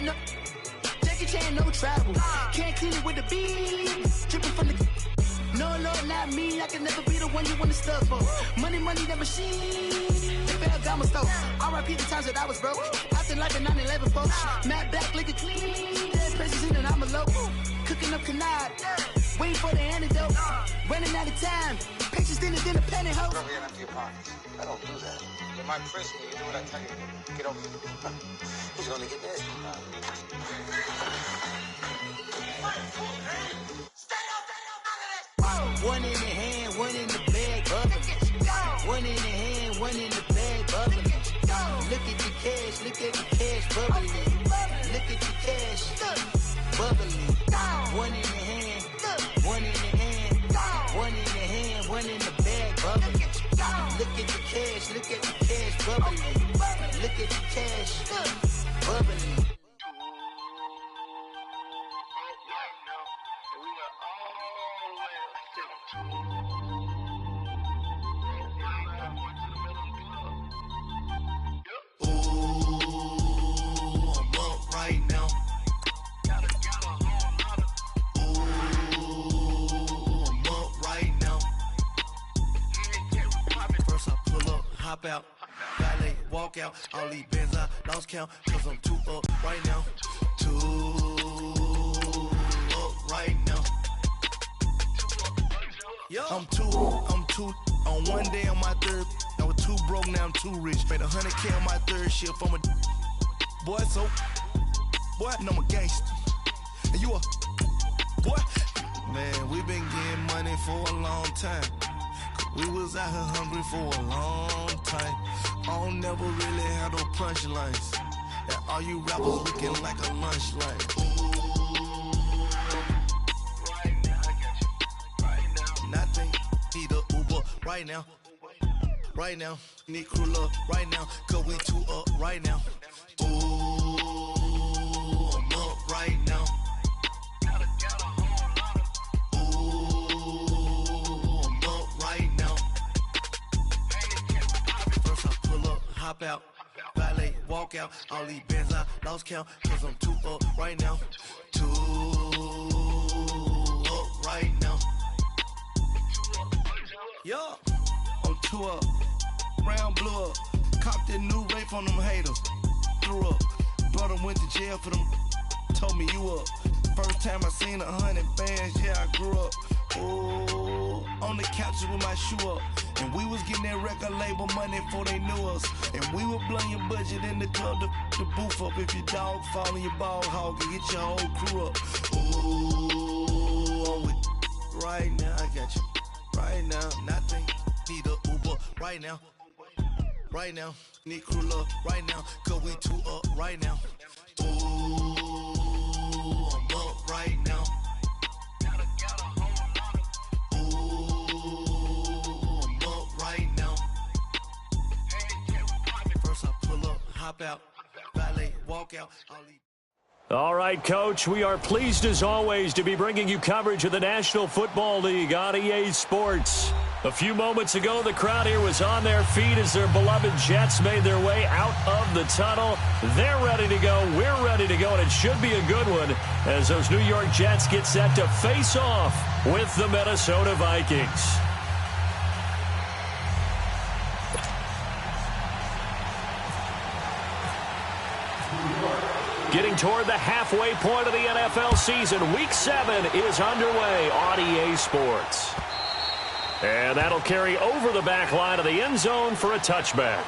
no. Jackie Chan, no travel. Can't clean it with the beat. Dripping from the. No, Lord, not me. I can never be the one you want to stuff for. Money, that machine. They fell down my stove. R.I.P. the times that I was broke. Acting like a 9/11 folks. Matt back, looking clean. Dead presses in and I'm alone. Cooking up canard. Waiting for the antidote. Running out of time. Patience thinner than a penny hoe. Girl, get empty your pockets. I don't do that. You might press me. You do what I tell you. Get over here. He's gonna get this. One in the hand, one in the bag, bubbling. One in the hand, one in the bag, bubbling. Look at the cash, bubbling. Look at the cash, bubbling. One in the hand, one in the hand, one in the hand, one in the bag, bubbling. Look at the cash, bubbling. Look at the cash, bubbling. Hop out, valet, walk out, all these bands I lost count, cause I'm too up right now, right now. I'm too, on one day on my third, I was too broke, now I'm too rich, made 100K on my third shift, I'm a boy, so, boy, and I'm a gangster, and you a, boy, man, we been getting money for a long time. We was out here hungry for a long time. I don't never really have no punchlines. And all you rappers looking like a lunch line. Right now, I got you. Right now. Nothing. Need a Uber right now. Right now. Need crew love right now. Cause we too up right now. Ooh, I'm up right now. Hop out, valet, walk out, all these bands I lost count, cause I'm too up right now, right now. Yeah, I'm too up, round blew up, copped that new rape on them haters, threw up, brother went to jail for them, told me you up, first time I seen 100 bands, yeah I grew up, ooh, on the couches with my shoe up. And we was getting that record label money before they knew us. And we were blowing your budget in the club to boof up. If your dog fall in your ball hog and get your whole crew up. Ooh, I'm with right now, I got you. Right now, nothing. Need a Uber right now. Right now, need crew love right now. Cause we too up right now. Ooh, I'm up right now. Hop out, valet, walk out. All right, Coach, we are pleased as always to be bringing you coverage of the National Football League on EA Sports. A few moments ago, the crowd here was on their feet as their beloved Jets made their way out of the tunnel. They're ready to go. We're ready to go, and it should be a good one as those New York Jets get set to face off with the Minnesota Vikings. Getting toward the halfway point of the NFL season, Week 7 is underway on EA Sports. And that'll carry over the back line of the end zone for a touchback.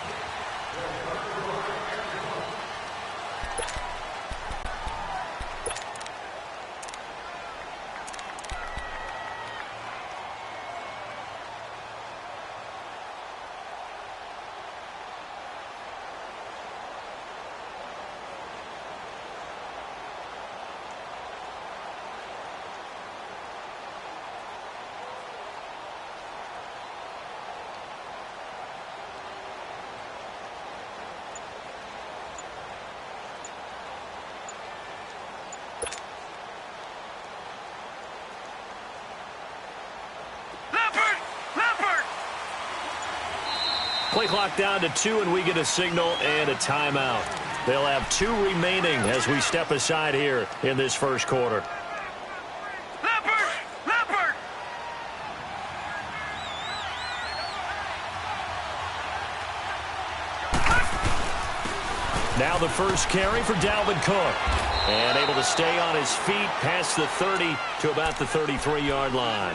Play clock down to 2, and we get a signal and a timeout. They'll have 2 remaining as we step aside here in this first quarter. Now the first carry for Dalvin Cook. And able to stay on his feet past the 30 to about the 33-yard line.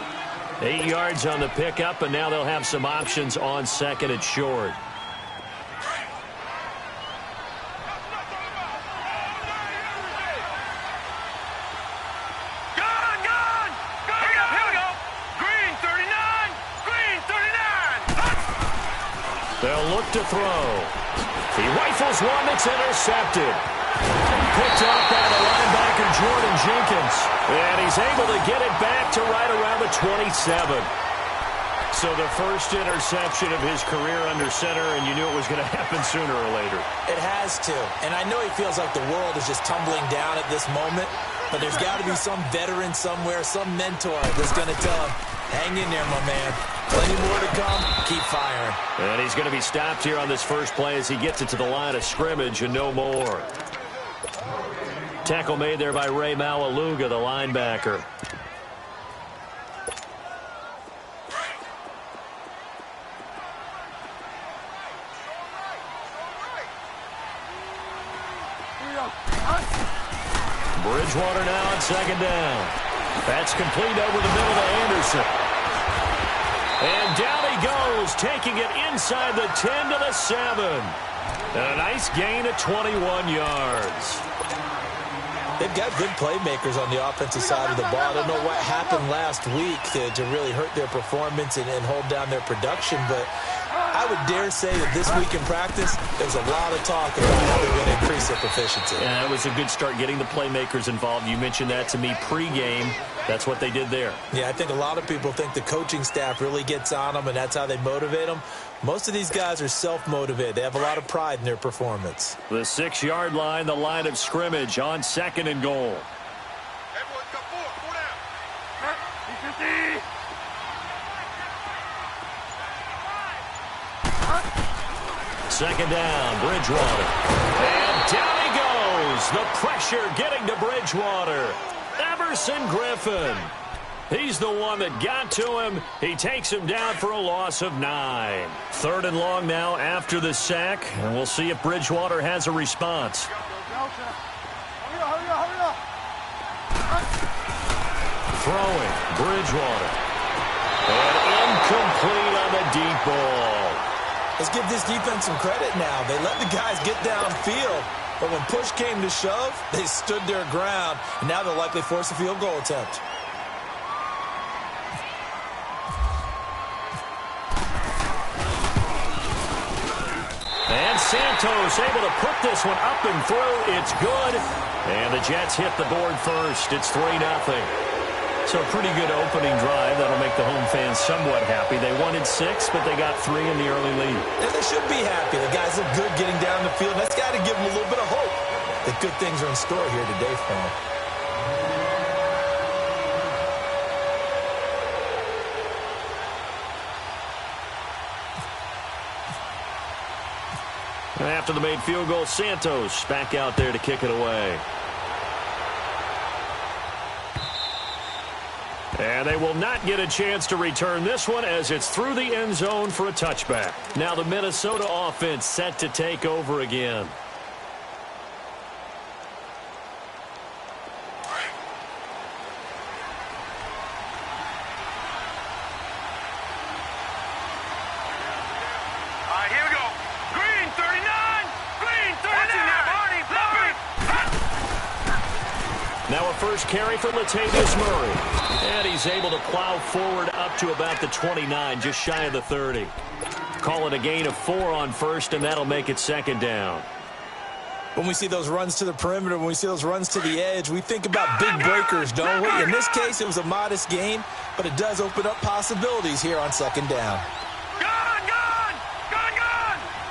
8 yards on the pickup, and now they'll have some options on second and short. They'll look to throw. He rifles one that's intercepted. Picked up by the linebacker, Jordan Jenkins. And he's able to get it back to right around the 27. So the first interception of his career under center, and you knew it was going to happen sooner or later. It has to. And I know he feels like the world is just tumbling down at this moment. But there's got to be some veteran somewhere, some mentor that's going to tell him, hang in there, my man. Plenty more to come. Keep firing. And he's going to be stopped here on this first play as he gets it to the line of scrimmage and no more. Tackle made there by Ray Malaluga, the linebacker. Bridgewater now on second down. That's complete over the middle to Anderson. And down he goes, taking it inside the 10 to the 7. And a nice gain of 21 yards. They've got good playmakers on the offensive side of the ball. I don't know what happened last week to really hurt their performance and hold down their production, but I would dare say that this week in practice, there's a lot of talk about how they're going to increase their proficiency. Yeah, that was a good start getting the playmakers involved. You mentioned that to me pregame. That's what they did there. Yeah, I think a lot of people think the coaching staff really gets on them, and that's how they motivate them. Most of these guys are self-motivated. They have a lot of pride in their performance. The 6-yard line, the line of scrimmage on second and goal. Everyone come forward. Go down. Second down, Bridgewater. And down he goes. The pressure getting to Bridgewater. Everson Griffin. He's the one that got to him. He takes him down for a loss of 9. Third and long now after the sack. And we'll see if Bridgewater has a response. Throwing, Bridgewater. And incomplete on the deep ball. Let's give this defense some credit now. They let the guys get downfield, but when push came to shove, they stood their ground, and now they'll likely force a field goal attempt. And Santos able to put this one up and through. It's good. And the Jets hit the board first. It's 3-0. So a pretty good opening drive. That'll make the home fans somewhat happy. They wanted 6, but they got 3 in the early lead. And they should be happy. The guys look good getting down the field. That's got to give them a little bit of hope that good things are in store here today for them. After the made field goal, Santos back out there to kick it away. And they will not get a chance to return this one as it's through the end zone for a touchback. Now the Minnesota offense set to take over again. Now a first carry for Latavius Murray. And he's able to plow forward up to about the 29, just shy of the 30. Call it a gain of 4 on first, and that'll make it second down. When we see those runs to the perimeter, when we see those runs to the edge, we think about big breakers, don't we? In this case, it was a modest gain, but it does open up possibilities here on second down. Gone!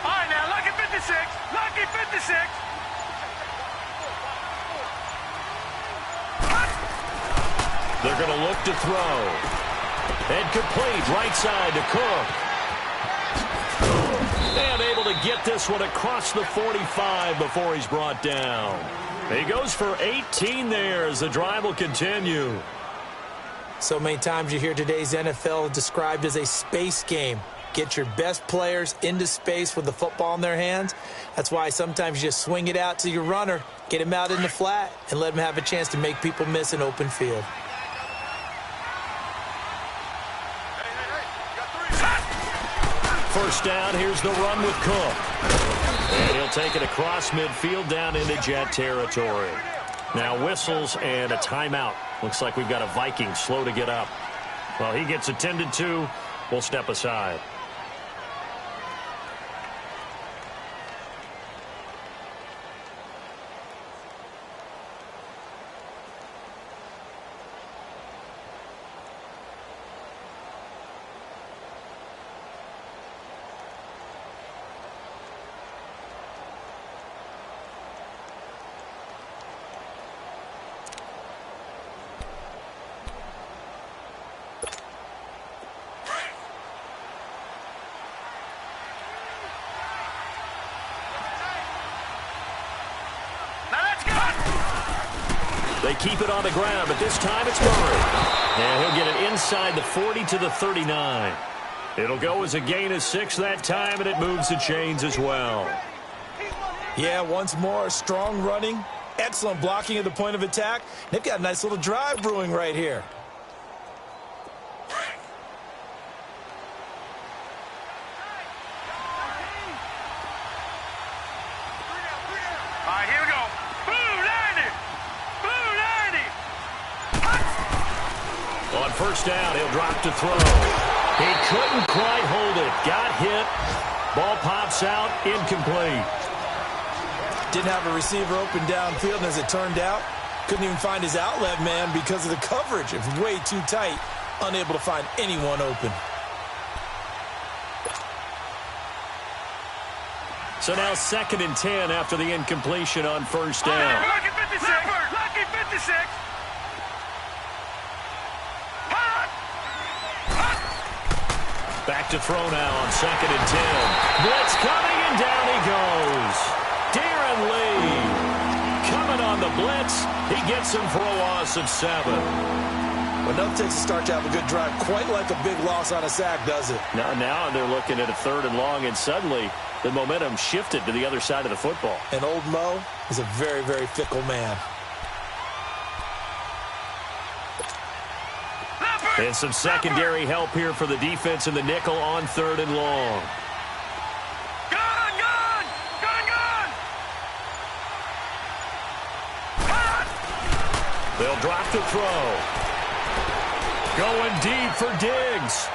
All right, now, lucky 56. Lucky 56. They're going to look to throw. And complete right side to Cook. And able to get this one across the 45 before he's brought down. He goes for 18 there as the drive will continue. So many times you hear today's NFL described as a space game. Get your best players into space with the football in their hands. That's why sometimes you just swing it out to your runner, get him out in the flat, and let him have a chance to make people miss an open field. First down, here's the run with Cook. And he'll take it across midfield down into Jet territory. Now whistles and a timeout. Looks like we've got a Viking slow to get up. Well, he gets attended to. We'll step aside. They keep it on the ground, but this time it's Murray. And he'll get it inside the 40 to the 39. It'll go as a gain of 6 that time, and it moves the chains as well. Yeah, once more, strong running, excellent blocking at the point of attack. They've got a nice little drive brewing right here. On first down, he'll drop to throw. He couldn't quite hold it. Got hit. Ball pops out. Incomplete. Didn't have a receiver open downfield, and as it turned out, couldn't even find his outlet man because of the coverage. It was way too tight. Unable to find anyone open. So now 2nd and 10 after the incompletion on first down. Lucky 56. Lucky 56. Back to throw now on 2nd and 10. Blitz coming, and down he goes. Darren Lee coming on the blitz. He gets him for a loss of 7. Well, enough takes a start to have a good drive. Quite like a big loss on a sack, does it? Now they're looking at a 3rd and long, and suddenly the momentum shifted to the other side of the football. And old Mo is a very, very fickle man. And some secondary help here for the defense in the nickel on 3rd and long. Gun! They'll drop to throw. Going deep for Diggs.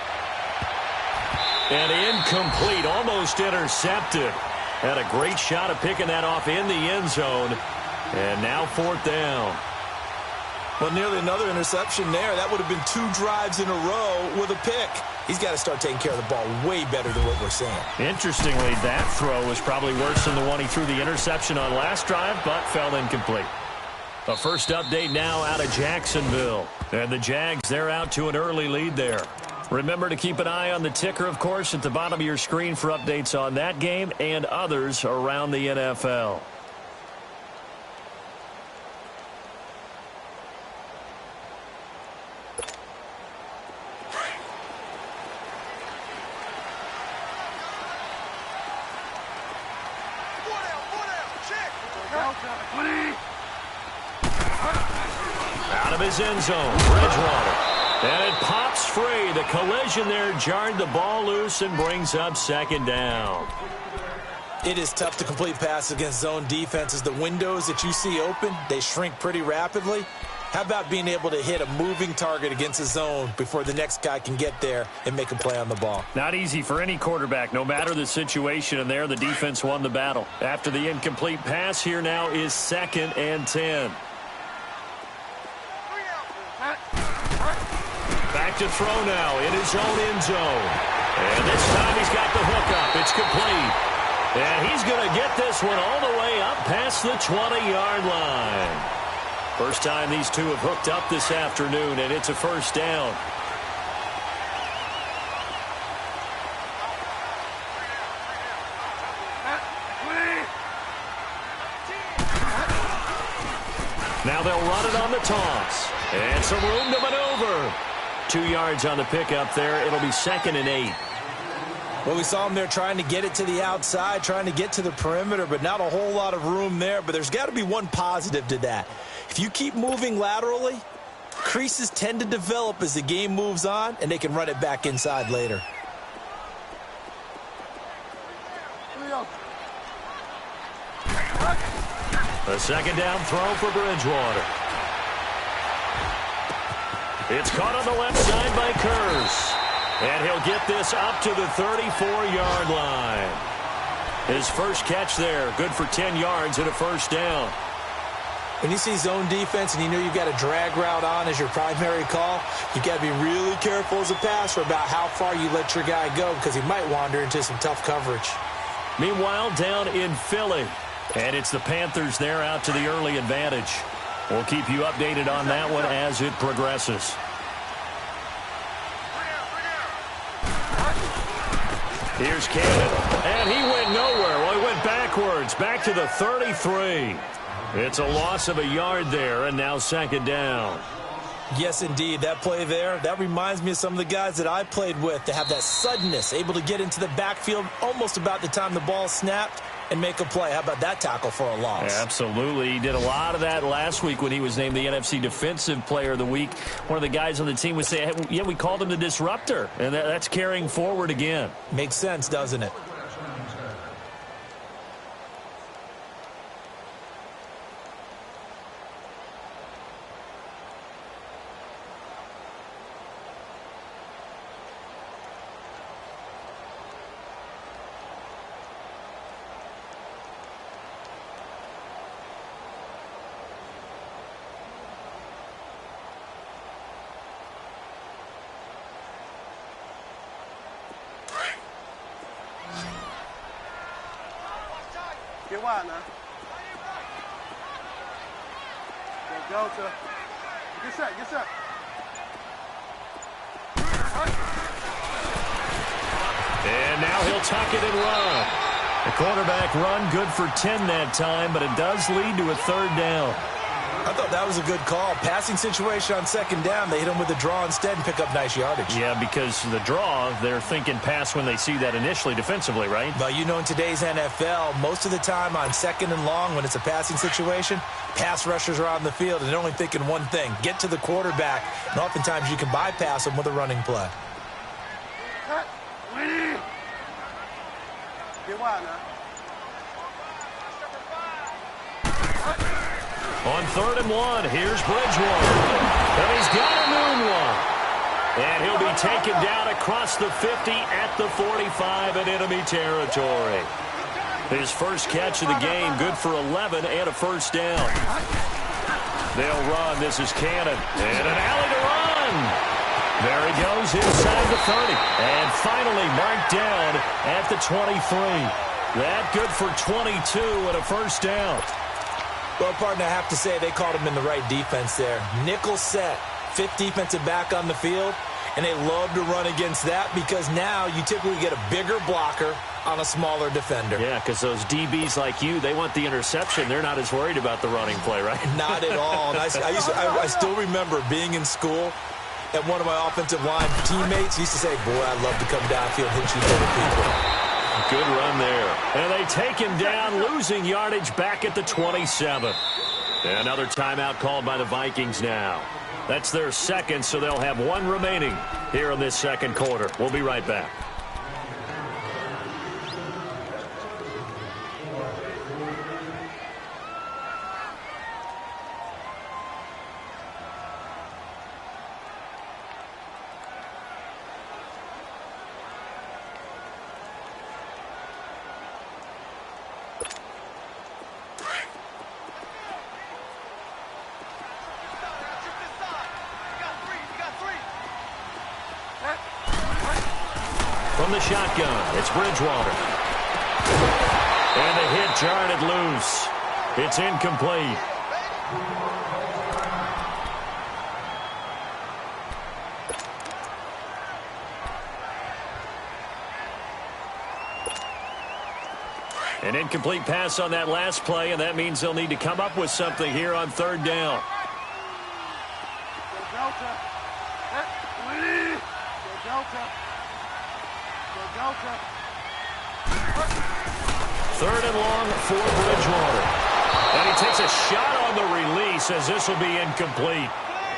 And incomplete, almost intercepted. Had a great shot of picking that off in the end zone. And now 4th down. Well, nearly another interception there. That would have been 2 drives in a row with a pick. He's got to start taking care of the ball way better than what we're seeing. Interestingly, that throw was probably worse than the one he threw the interception on last drive, but fell incomplete. A first update now out of Jacksonville. And the Jags, they're out to an early lead there. Remember to keep an eye on the ticker, of course, at the bottom of your screen for updates on that game and others around the NFL. Out of his end zone, Bridgewater. And it pops free. The collision there jarred the ball loose and brings up 2nd down. It is tough to complete passes against zone defenses. The windows that you see open, they shrink pretty rapidly. How about being able to hit a moving target against a zone before the next guy can get there and make a play on the ball? Not easy for any quarterback, no matter the situation. And there, the defense won the battle. After the incomplete pass, here now is 2nd and 10. Back to throw now in his own end zone. And this time he's got the hook up. It's complete. And he's going to get this one all the way up past the 20-yard line. First time these two have hooked up this afternoon, and it's a first down. Now they'll run it on the toss. And some room to maneuver. 2 yards on the pickup there. It'll be 2nd and 8. Well, we saw him there trying to get it to the outside, trying to get to the perimeter, but not a whole lot of room there. But there's got to be one positive to that. If you keep moving laterally, creases tend to develop as the game moves on, and they can run it back inside later. A 2nd down throw for Bridgewater. It's caught on the left side by Kurz. And he'll get this up to the 34-yard line. His first catch there, good for 10 yards and a 1st down. When you see zone defense and you know you've got a drag route on as your primary call, you've got to be really careful as a passer about how far you let your guy go because he might wander into some tough coverage. Meanwhile, down in Philly, and it's the Panthers there out to the early advantage. We'll keep you updated on that one as it progresses. Here's Cannon, and he went nowhere. Well, he went backwards, back to the 33. It's a loss of a yard there, and now 2nd down. Yes, indeed. That play there, that reminds me of some of the guys that I played with to have that suddenness, able to get into the backfield almost about the time the ball snapped and make a play. How about that tackle for a loss? Absolutely. He did a lot of that last week when he was named the NFC Defensive Player of the Week. One of the guys on the team would say, hey, yeah, we called him the disruptor, and that's carrying forward again. Makes sense, doesn't it? Get wide now. Go to. Get set, get set. And now he'll tuck it and run. The quarterback run good for 10 that time, but it does lead to a 3rd down. I thought that was a good call. Passing situation on 2nd down. They hit him with a draw instead and pick up nice yardage. Yeah, because the draw, they're thinking pass when they see that initially defensively, right? But you know, in today's NFL, most of the time on 2nd and long, when it's a passing situation, pass rushers are on the field, and they're only thinking one thing, get to the quarterback. And oftentimes you can bypass them with a running play. Get wide now. On 3rd and 1, here's Bridgewater. And he's got a moonwalk. And he'll be taken down across the 50 at the 45 in enemy territory. His first catch of the game, good for 11 and a 1st down. They'll run. This is Cannon. And an alley to run. There he goes inside the 30. And finally marked down at the 23. That good for 22 and a 1st down. Well, partner, I have to say they called him in the right defense there. Nickel set, 5th defensive back on the field, and they love to run against that because now you typically get a bigger blocker on a smaller defender. Yeah, because those DBs like you, they want the interception. They're not as worried about the running play, right? Not at all. And I still remember being in school, and one of my offensive line teammates used to say, boy, I'd love to come downfield and hit you little people. Good run there. And they take him down, losing yardage back at the 27. Another timeout called by the Vikings now. That's their 2nd, so they'll have 1 remaining here in this 2nd quarter. We'll be right back. From the shotgun, it's Bridgewater. And the hit jarred it loose. It's incomplete. An incomplete pass on that last play, and that means they'll need to come up with something here on third down. Go Delta. Go Delta. Go Delta. Third and long for Bridgewater. And he takes a shot on the release as this will be incomplete.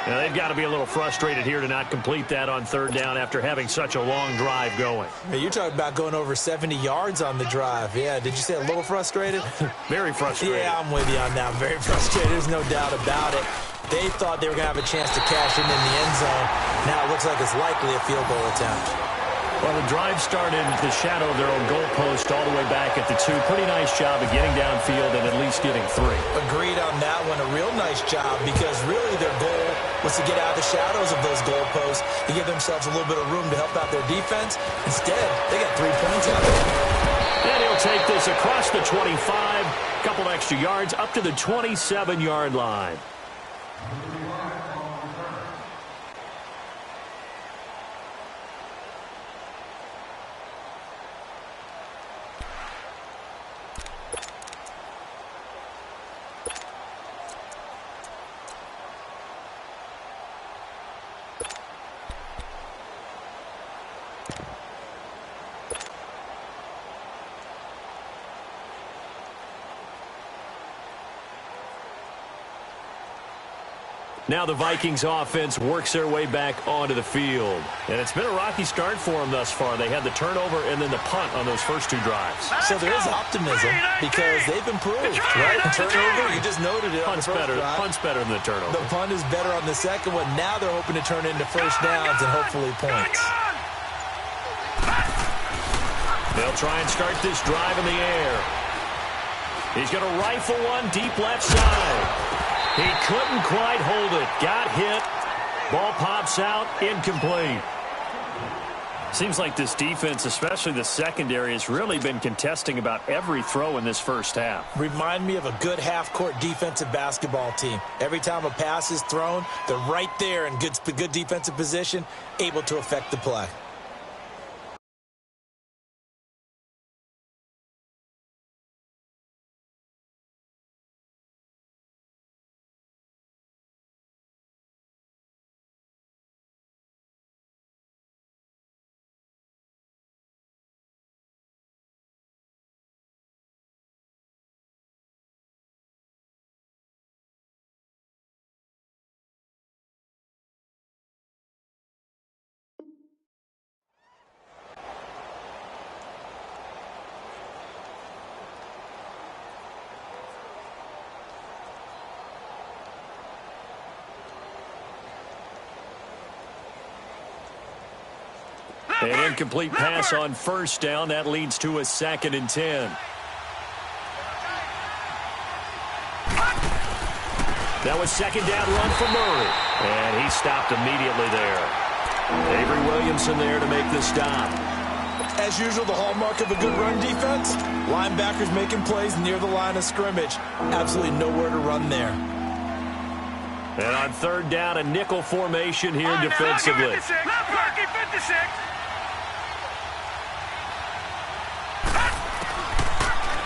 Now, they've got to be a little frustrated here to not complete that on third down after having such a long drive going. Hey, you're talking about going over 70 yards on the drive. Yeah, did you say a little frustrated? Very frustrated. Yeah, I'm with you on that. Very frustrated. There's no doubt about it. They thought they were going to have a chance to cash in the end zone. Now it looks like it's likely a field goal attempt. Well, the drive started in the shadow of their own goalpost all the way back at the 2. Pretty nice job of getting downfield and at least getting 3. Agreed on that one. A real nice job because really their goal was to get out of the shadows of those goalposts and give themselves a little bit of room to help out their defense. Instead, they got 3 points out of it. And he'll take this across the 25, a couple extra yards up to the 27-yard line. Now the Vikings offense works their way back onto the field. And it's been a rocky start for them thus far. They had the turnover and then the punt on those first 2 drives. So there is optimism because they've improved, right? The turnover, you just noted it on the first drive. Punt's better than the turnover. The punt is better on the second one. Now they're hoping to turn into first downs and hopefully points. They'll try and start this drive in the air. He's going to rifle one deep left side. He couldn't quite hold it. Got hit. Ball pops out. Incomplete. Seems like this defense, especially the secondary, has really been contesting about every throw in this first half. Remind me of a good half-court defensive basketball team. Every time a pass is thrown, they're right there in good defensive position, able to affect the play. An incomplete pass on first down. That leads to a 2nd and 10. That was second down run for Murray. And he stopped immediately there. Avery Williamson there to make the stop. As usual, the hallmark of a good run defense, linebackers making plays near the line of scrimmage. Absolutely nowhere to run there. And on third down, a nickel formation here defensively. Lucky 56.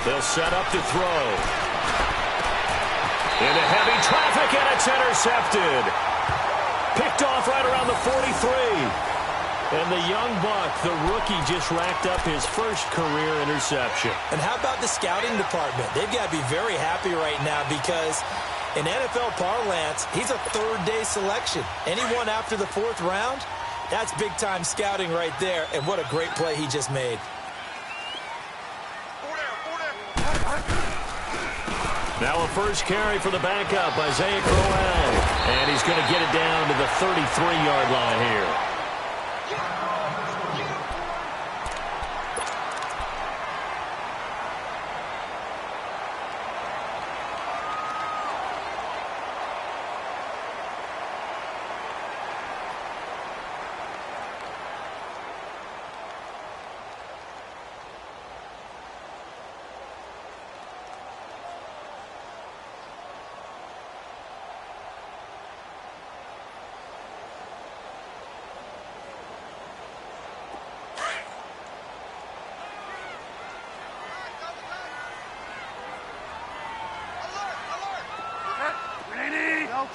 They'll set up to throw. Into heavy traffic, and it's intercepted. Picked off right around the 43. And the young buck, the rookie, just racked up his first career interception. And how about the scouting department? They've got to be very happy right now because in NFL parlance, he's a third-day selection. Anyone after the 4th round, that's big-time scouting right there. And what a great play he just made. Now a first carry for the backup, Isaiah Crowell. And he's going to get it down to the 33-yard line here.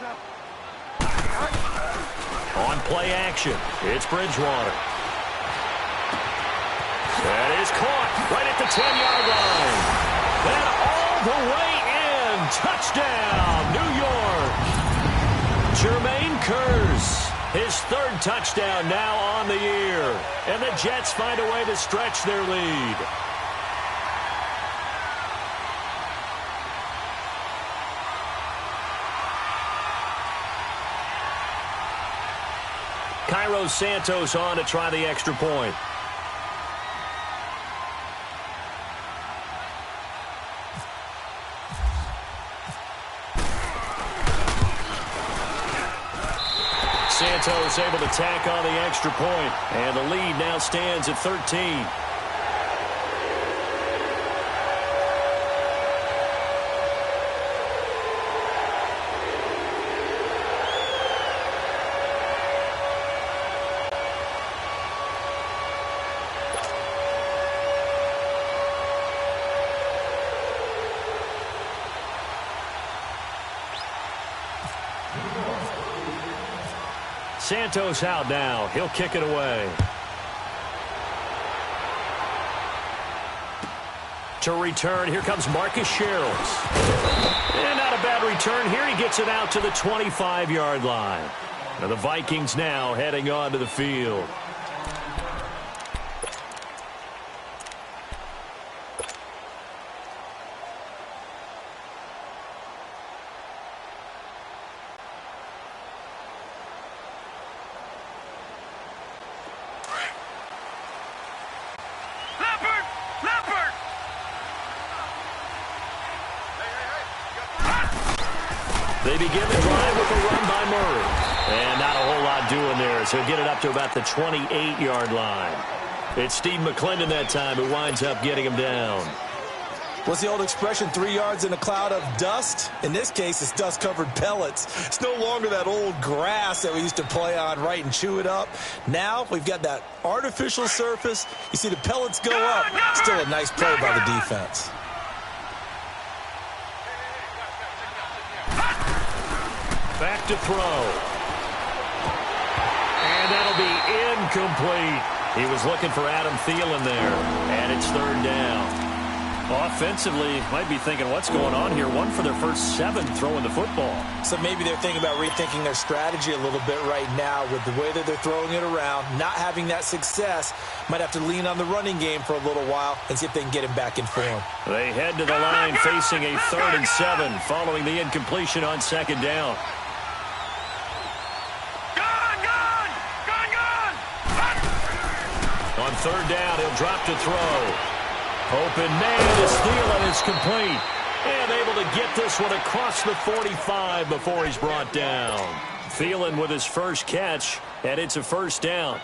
On play action, it's Bridgewater. That is caught right at the 10-yard line. And all the way in. Touchdown, New York. Jermaine Kearse, his third touchdown now on the year. And the Jets find a way to stretch their lead. Cairo Santos on to try the extra point. Santos able to tack on the extra point, and the lead now stands at 13. Santos out now. He'll kick it away. To return, here comes Marcus Sherrills. And not a bad return here. He gets it out to the 25-yard line. Now the Vikings now heading onto the field. They begin the drive with a run by Murray. And not a whole lot doing there, so he'll get it up to about the 28-yard line. It's Steve McClendon that time who winds up getting him down. What's the old expression, 3 yards in a cloud of dust? In this case, it's dust-covered pellets. It's no longer that old grass that we used to play on, right, and chew it up. Now we've got that artificial surface. You see the pellets go up. Still a nice play by the defense. Back to throw. And that'll be incomplete. He was looking for Adam Thielen there. And it's third down. Offensively, might be thinking, what's going on here? One for their first 7 throwing the football. So maybe they're thinking about rethinking their strategy a little bit right now with the way that they're throwing it around, not having that success. Might have to lean on the running game for a little while and see if they can get him back in form. They head to the line facing a 3rd and 7 following the incompletion on 2nd down. On 3rd down, he'll drop to throw. Open man as Thielen is complete. And able to get this one across the 45 before he's brought down. Thielen with his first catch, and it's a first down.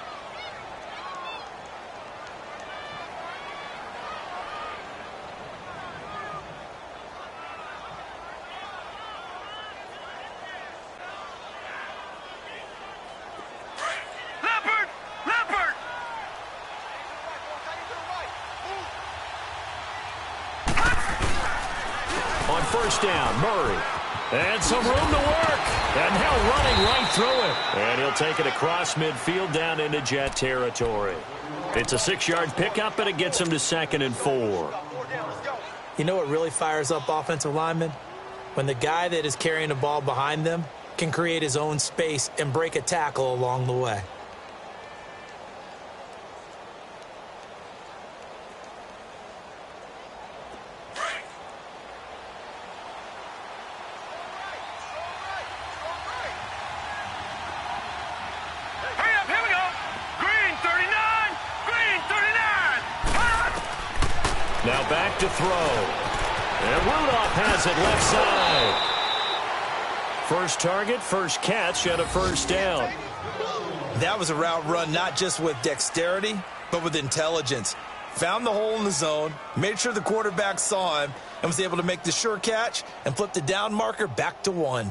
First down, Murray. And some room to work. And now running right through it. And he'll take it across midfield down into Jet territory. It's a 6-yard pickup, and it gets him to 2nd and 4. You know what really fires up offensive linemen? When the guy that is carrying the ball behind them can create his own space and break a tackle along the way. Now back to throw. And Rudolph has it left side. First target, first catch, and a first down. That was a route run not just with dexterity, but with intelligence. Found the hole in the zone, made sure the quarterback saw him, and was able to make the sure catch and flip the down marker back to 1.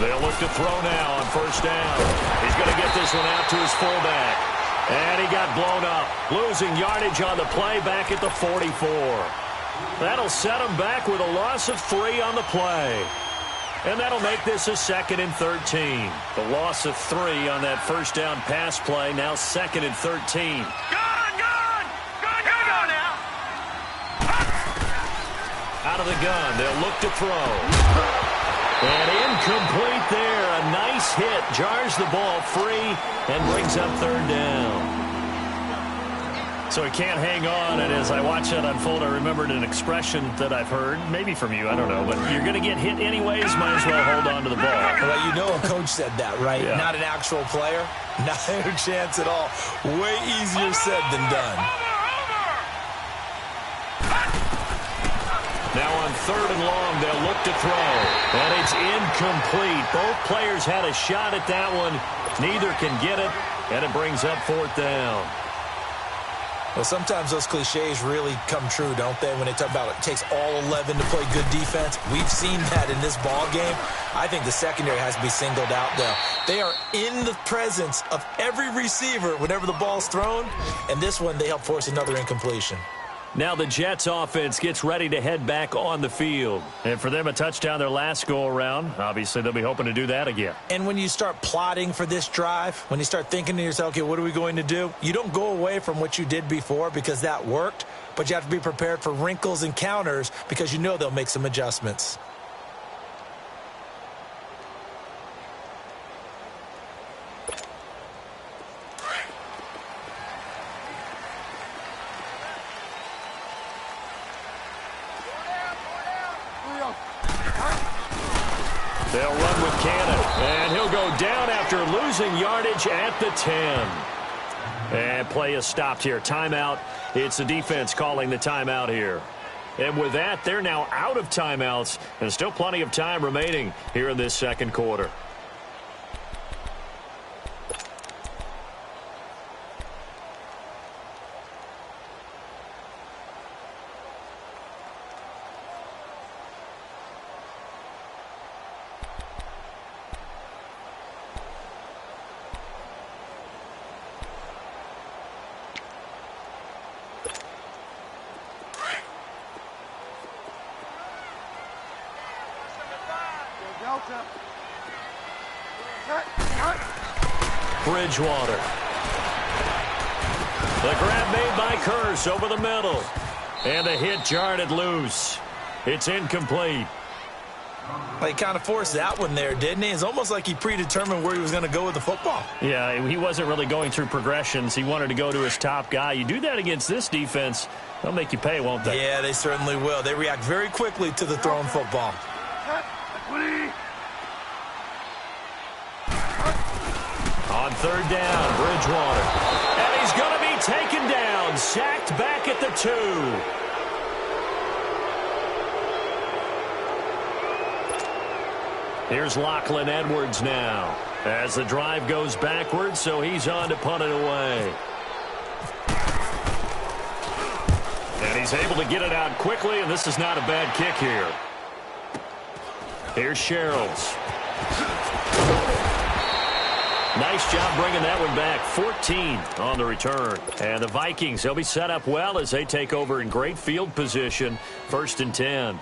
They'll look to throw now on first down. He's going to get this one out to his fullback. And he got blown up, losing yardage on the play back at the 44. That'll set him back with a loss of 3 on the play. And that'll make this a 2nd and 13. The loss of 3 on that first down pass play, now 2nd and 13. Out of the gun, they'll look to throw. And incomplete there. A nice hit, jars the ball free, and brings up 3rd down. So he can't hang on, and as I watch that unfold, I remembered an expression that I've heard, maybe from you, I don't know, but you're going to get hit anyways, might as well hold on to the ball. Well, you know a coach said that, right? Yeah. Not an actual player. Not a chance at all. Way easier said than done. Now on 3rd and long, they'll look to throw. And it's incomplete. Both players had a shot at that one. Neither can get it, and it brings up 4th down. Well, sometimes those cliches really come true, don't they? When they talk about it takes all 11 to play good defense. We've seen that in this ball game. I think the secondary has to be singled out, though. They are in the presence of every receiver whenever the ball's thrown. And this one, they help force another incompletion. Now the Jets offense gets ready to head back on the field. And for them, a touchdown their last go-around. Obviously, they'll be hoping to do that again. And when you start plotting for this drive, when you start thinking to yourself, okay, what are we going to do? You don't go away from what you did before because that worked, but you have to be prepared for wrinkles and counters because you know they'll make some adjustments. They'll run with Cannon, and he'll go down after losing yardage at the 10. And play is stopped here. Timeout. It's the defense calling the timeout here. And with that, they're now out of timeouts, and still plenty of time remaining here in this 2nd quarter. Bridgewater. The grab made by Curse over the middle. And the hit jarred it loose. It's incomplete. Well, he kind of forced that one there, didn't he? It's almost like he predetermined where he was going to go with the football. Yeah, he wasn't really going through progressions. He wanted to go to his top guy. You do that against this defense, they'll make you pay, won't they? Yeah, they certainly will. They react very quickly to the thrown football. On 3rd down, Bridgewater. And he's going to be taken down, sacked back at the 2. Here's Lachlan Edwards now as the drive goes backwards, so he's on to punt it away. And he's able to get it out quickly, and this is not a bad kick here. Here's Sherrills. Nice job bringing that one back. 14 on the return. And the Vikings, they'll be set up well as they take over in great field position. 1st and 10.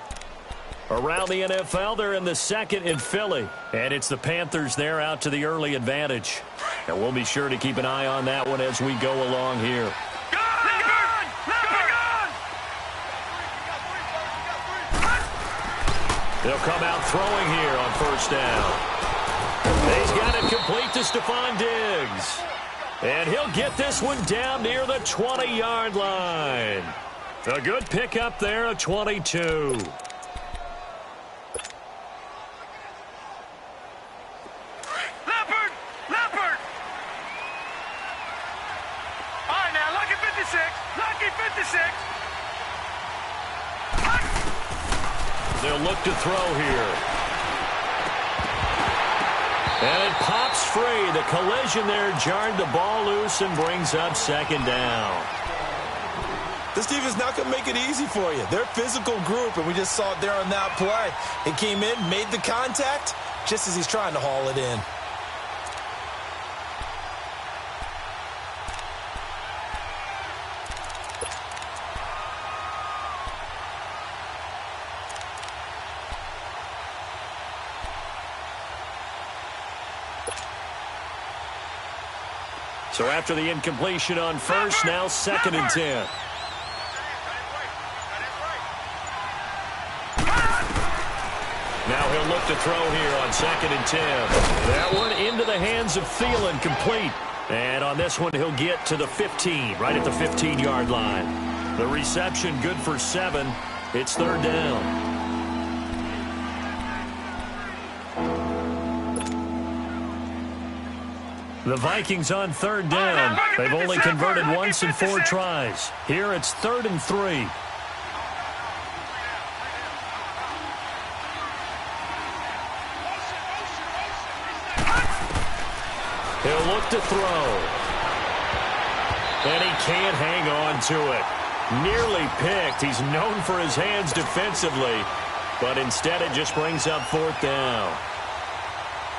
Around the NFL, they're in the 2nd in Philly. And it's the Panthers there out to the early advantage. And we'll be sure to keep an eye on that one as we go along here. They'll come out throwing here on 1st down. He's got it complete to Stephon Diggs. And he'll get this one down near the 20-yard line. A good pickup there, a 22. Leopard! Leopard! All right, now, lucky 56. Lucky 56. They'll look to throw here. And it pops free. The collision there jarred the ball loose and brings up 2nd down. This defense not going to make it easy for you. They're a physical group, and we just saw it there on that play. It came in, made the contact, just as he's trying to haul it in. So after the incompletion on first, now 2nd and 10. Now he'll look to throw here on 2nd and 10. That one into the hands of Thielen, complete. And on this one, he'll get to the 15, right at the 15-yard line. The reception good for 7. It's 3rd down. The Vikings on 3rd down. They've only converted once in 4 tries. Here it's 3rd and 3. He'll look to throw. And he can't hang on to it. Nearly picked. He's known for his hands defensively. But instead it just brings up 4th down.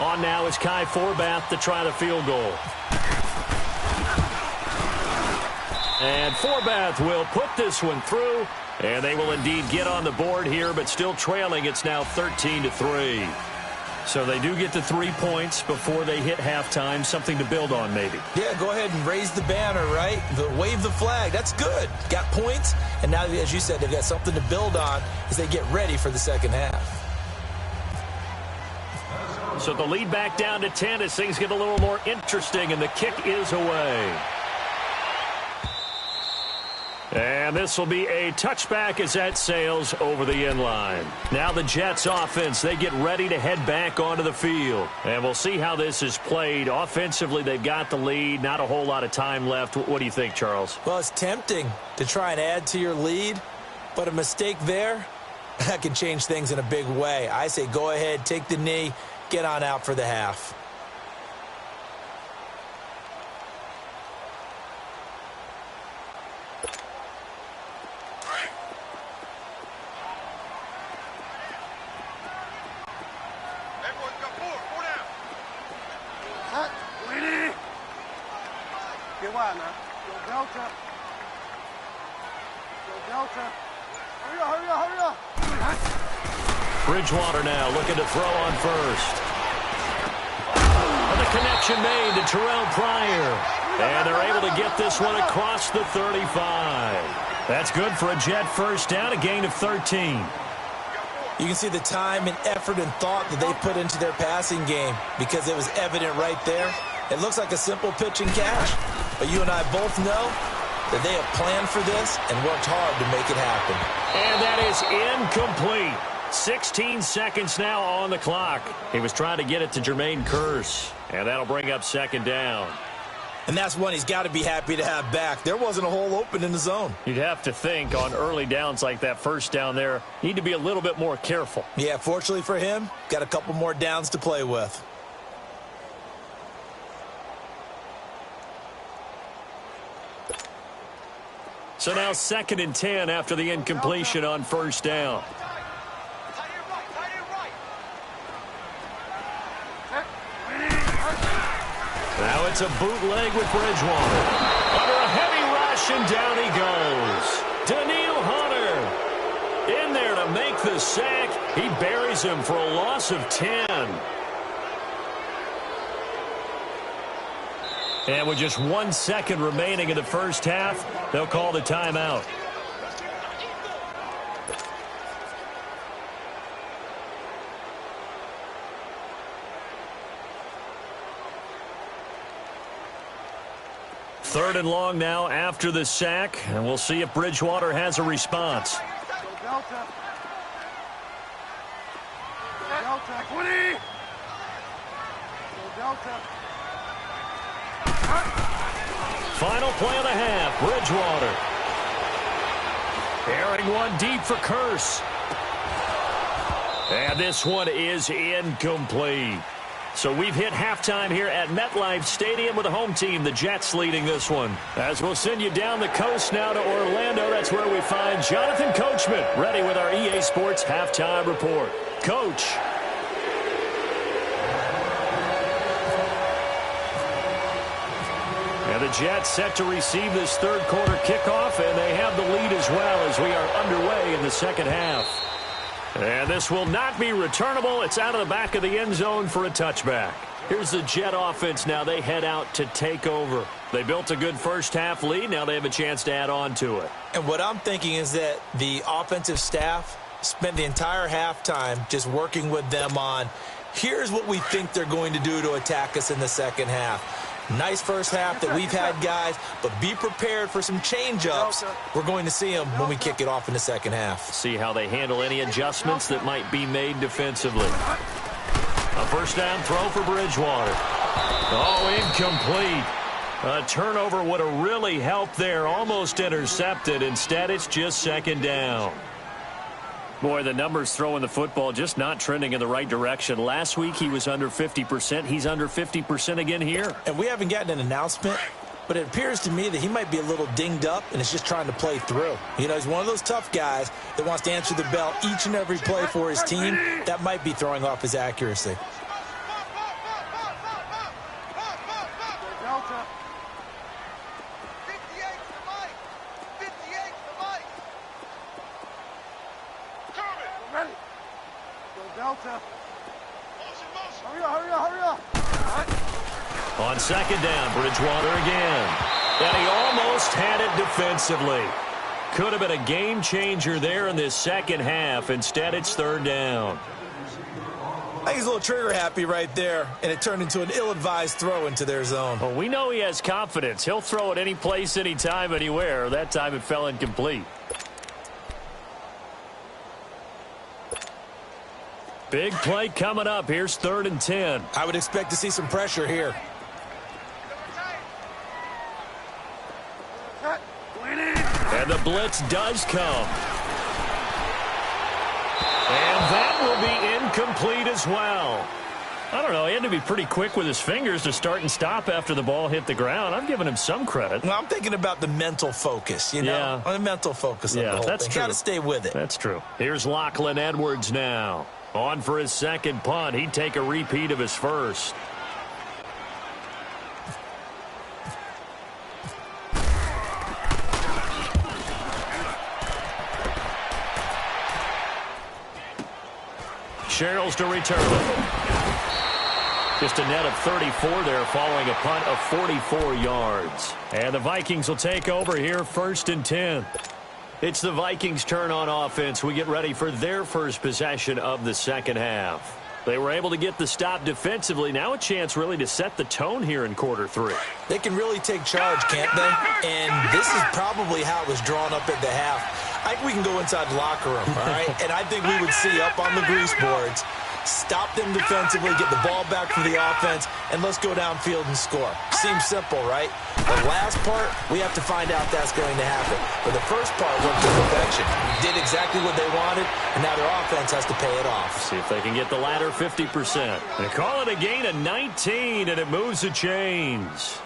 On now is Kai Forbath to try the field goal. And Forbath will put this one through. And they will indeed get on the board here, but still trailing. It's now 13-3. So they do get to 3 points before they hit halftime. Something to build on, maybe. Yeah, go ahead and raise the banner, right? Wave the flag. That's good. Got points. And now, as you said, they've got something to build on as they get ready for the second half. So the lead back down to 10 as things get a little more interesting, and the kick is away. And this will be a touchback as that sails over the end line. Now the Jets offense, they get ready to head back onto the field. And we'll see how this is played. Offensively, they've got the lead. Not a whole lot of time left. What do you think, Charles? Well, it's tempting to try and add to your lead, but a mistake there, that can change things in a big way. I say go ahead, take the knee, get on out for the half. Bridgewater now looking to throw on first. And the connection made to Terrell Pryor. And they're able to get this one across the 35. That's good for a Jet first down, a gain of 13. You can see the time and effort and thought that they put into their passing game because it was evident right there. It looks like a simple pitch and catch. But you and I both know that they have planned for this and worked hard to make it happen. And that is incomplete. 16 seconds now on the clock. He was trying to get it to Jermaine Kearse. And that'll bring up second down. And that's one he's got to be happy to have back. There wasn't a hole open in the zone. You'd have to think on early downs like that first down there, need to be a little bit more careful. Yeah, fortunately for him, got a couple more downs to play with. So now 2nd and 10 after the incompletion on first down. Now it's a bootleg with Bridgewater. Under a heavy rush, and down he goes. Daniil Hunter in there to make the sack. He buries him for a loss of 10. And with just 1 second remaining in the first half, they'll call the timeout. Third and long now after the sack, and we'll see if Bridgewater has a response. Delta. Delta. 20. Delta. Final play of the half, Bridgewater. Airing one deep for Kearse. And this one is incomplete. So we've hit halftime here at MetLife Stadium with the home team, the Jets, leading this one. As we'll send you down the coast now to Orlando, that's where we find Jonathan Coachman ready with our EA Sports halftime report. Coach. The Jets set to receive this third quarter kickoff, and they have the lead as well as we are underway in the second half. And this will not be returnable. It's out of the back of the end zone for a touchback. Here's the Jet offense now. They head out to take over. They built a good first half lead. Now they have a chance to add on to it. And what I'm thinking is that the offensive staff spent the entire halftime just working with them on, here's what we think they're going to do to attack us in the second half. Nice first half that we've had, guys, but be prepared for some change-ups. We're going to see them when we kick it off in the second half. See how they handle any adjustments that might be made defensively. A first down throw for Bridgewater. Oh, incomplete. A turnover would have really helped there. Almost intercepted. Instead, it's just second down. Boy, the numbers throwing the football just not trending in the right direction. Last week, he was under 50%. He's under 50% again here. And we haven't gotten an announcement, but it appears to me that he might be a little dinged up and is just trying to play through. You know, he's one of those tough guys that wants to answer the bell each and every play for his team. That might be throwing off his accuracy. On second down, Bridgewater again. And he almost had it defensively. Could have been a game changer there in this second half. Instead, it's third down. I think he's a little trigger happy right there, and it turned into an ill-advised throw into their zone. Well, we know he has confidence. He'll throw it any place, anytime, anywhere. That time it fell incomplete. Big play coming up. Here's 3rd and 10. I would expect to see some pressure here. And the blitz does come. And that will be incomplete as well. I don't know. He had to be pretty quick with his fingers to start and stop after the ball hit the ground. I'm giving him some credit. Well, I'm thinking about the mental focus, you know? Yeah. The mental focus of the whole that's thing. true. Got to stay with it. That's true. Here's Lachlan Edwards now. On for his second punt. He'd take a repeat of his first. Sherrills to return it. Just a net of 34 there following a punt of 44 yards. And the Vikings will take over here 1st and 10. It's the Vikings' turn on offense. We get ready for their first possession of the second half. They were able to get the stop defensively. Now a chance really to set the tone here in quarter 3. They can really take charge, can't they? And this is probably how it was drawn up at the half. I think we can go inside the locker room, all right? And I think we would see up on the grease boards, stop them defensively, get the ball back for the offense, and let's go downfield and score. Seems simple, right? The last part, we have to find out that's going to happen. But the first part worked to perfection. Did exactly what they wanted, and now their offense has to pay it off. See if they can get the latter 50%. They call it a gain of 19, and it moves the chains.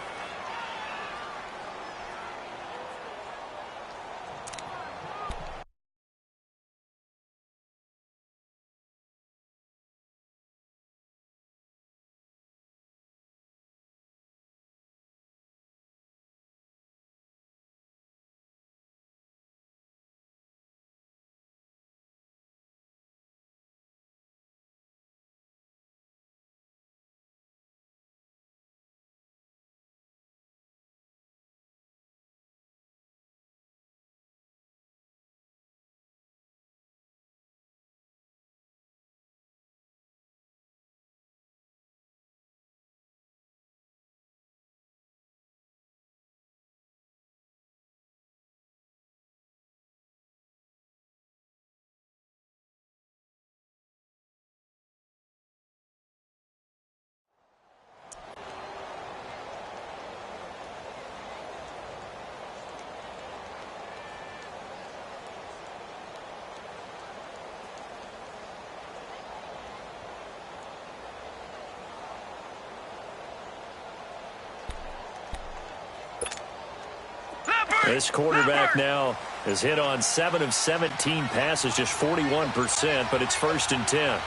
This quarterback now has hit on 7 of 17 passes, just 41%, but it's 1st and 10.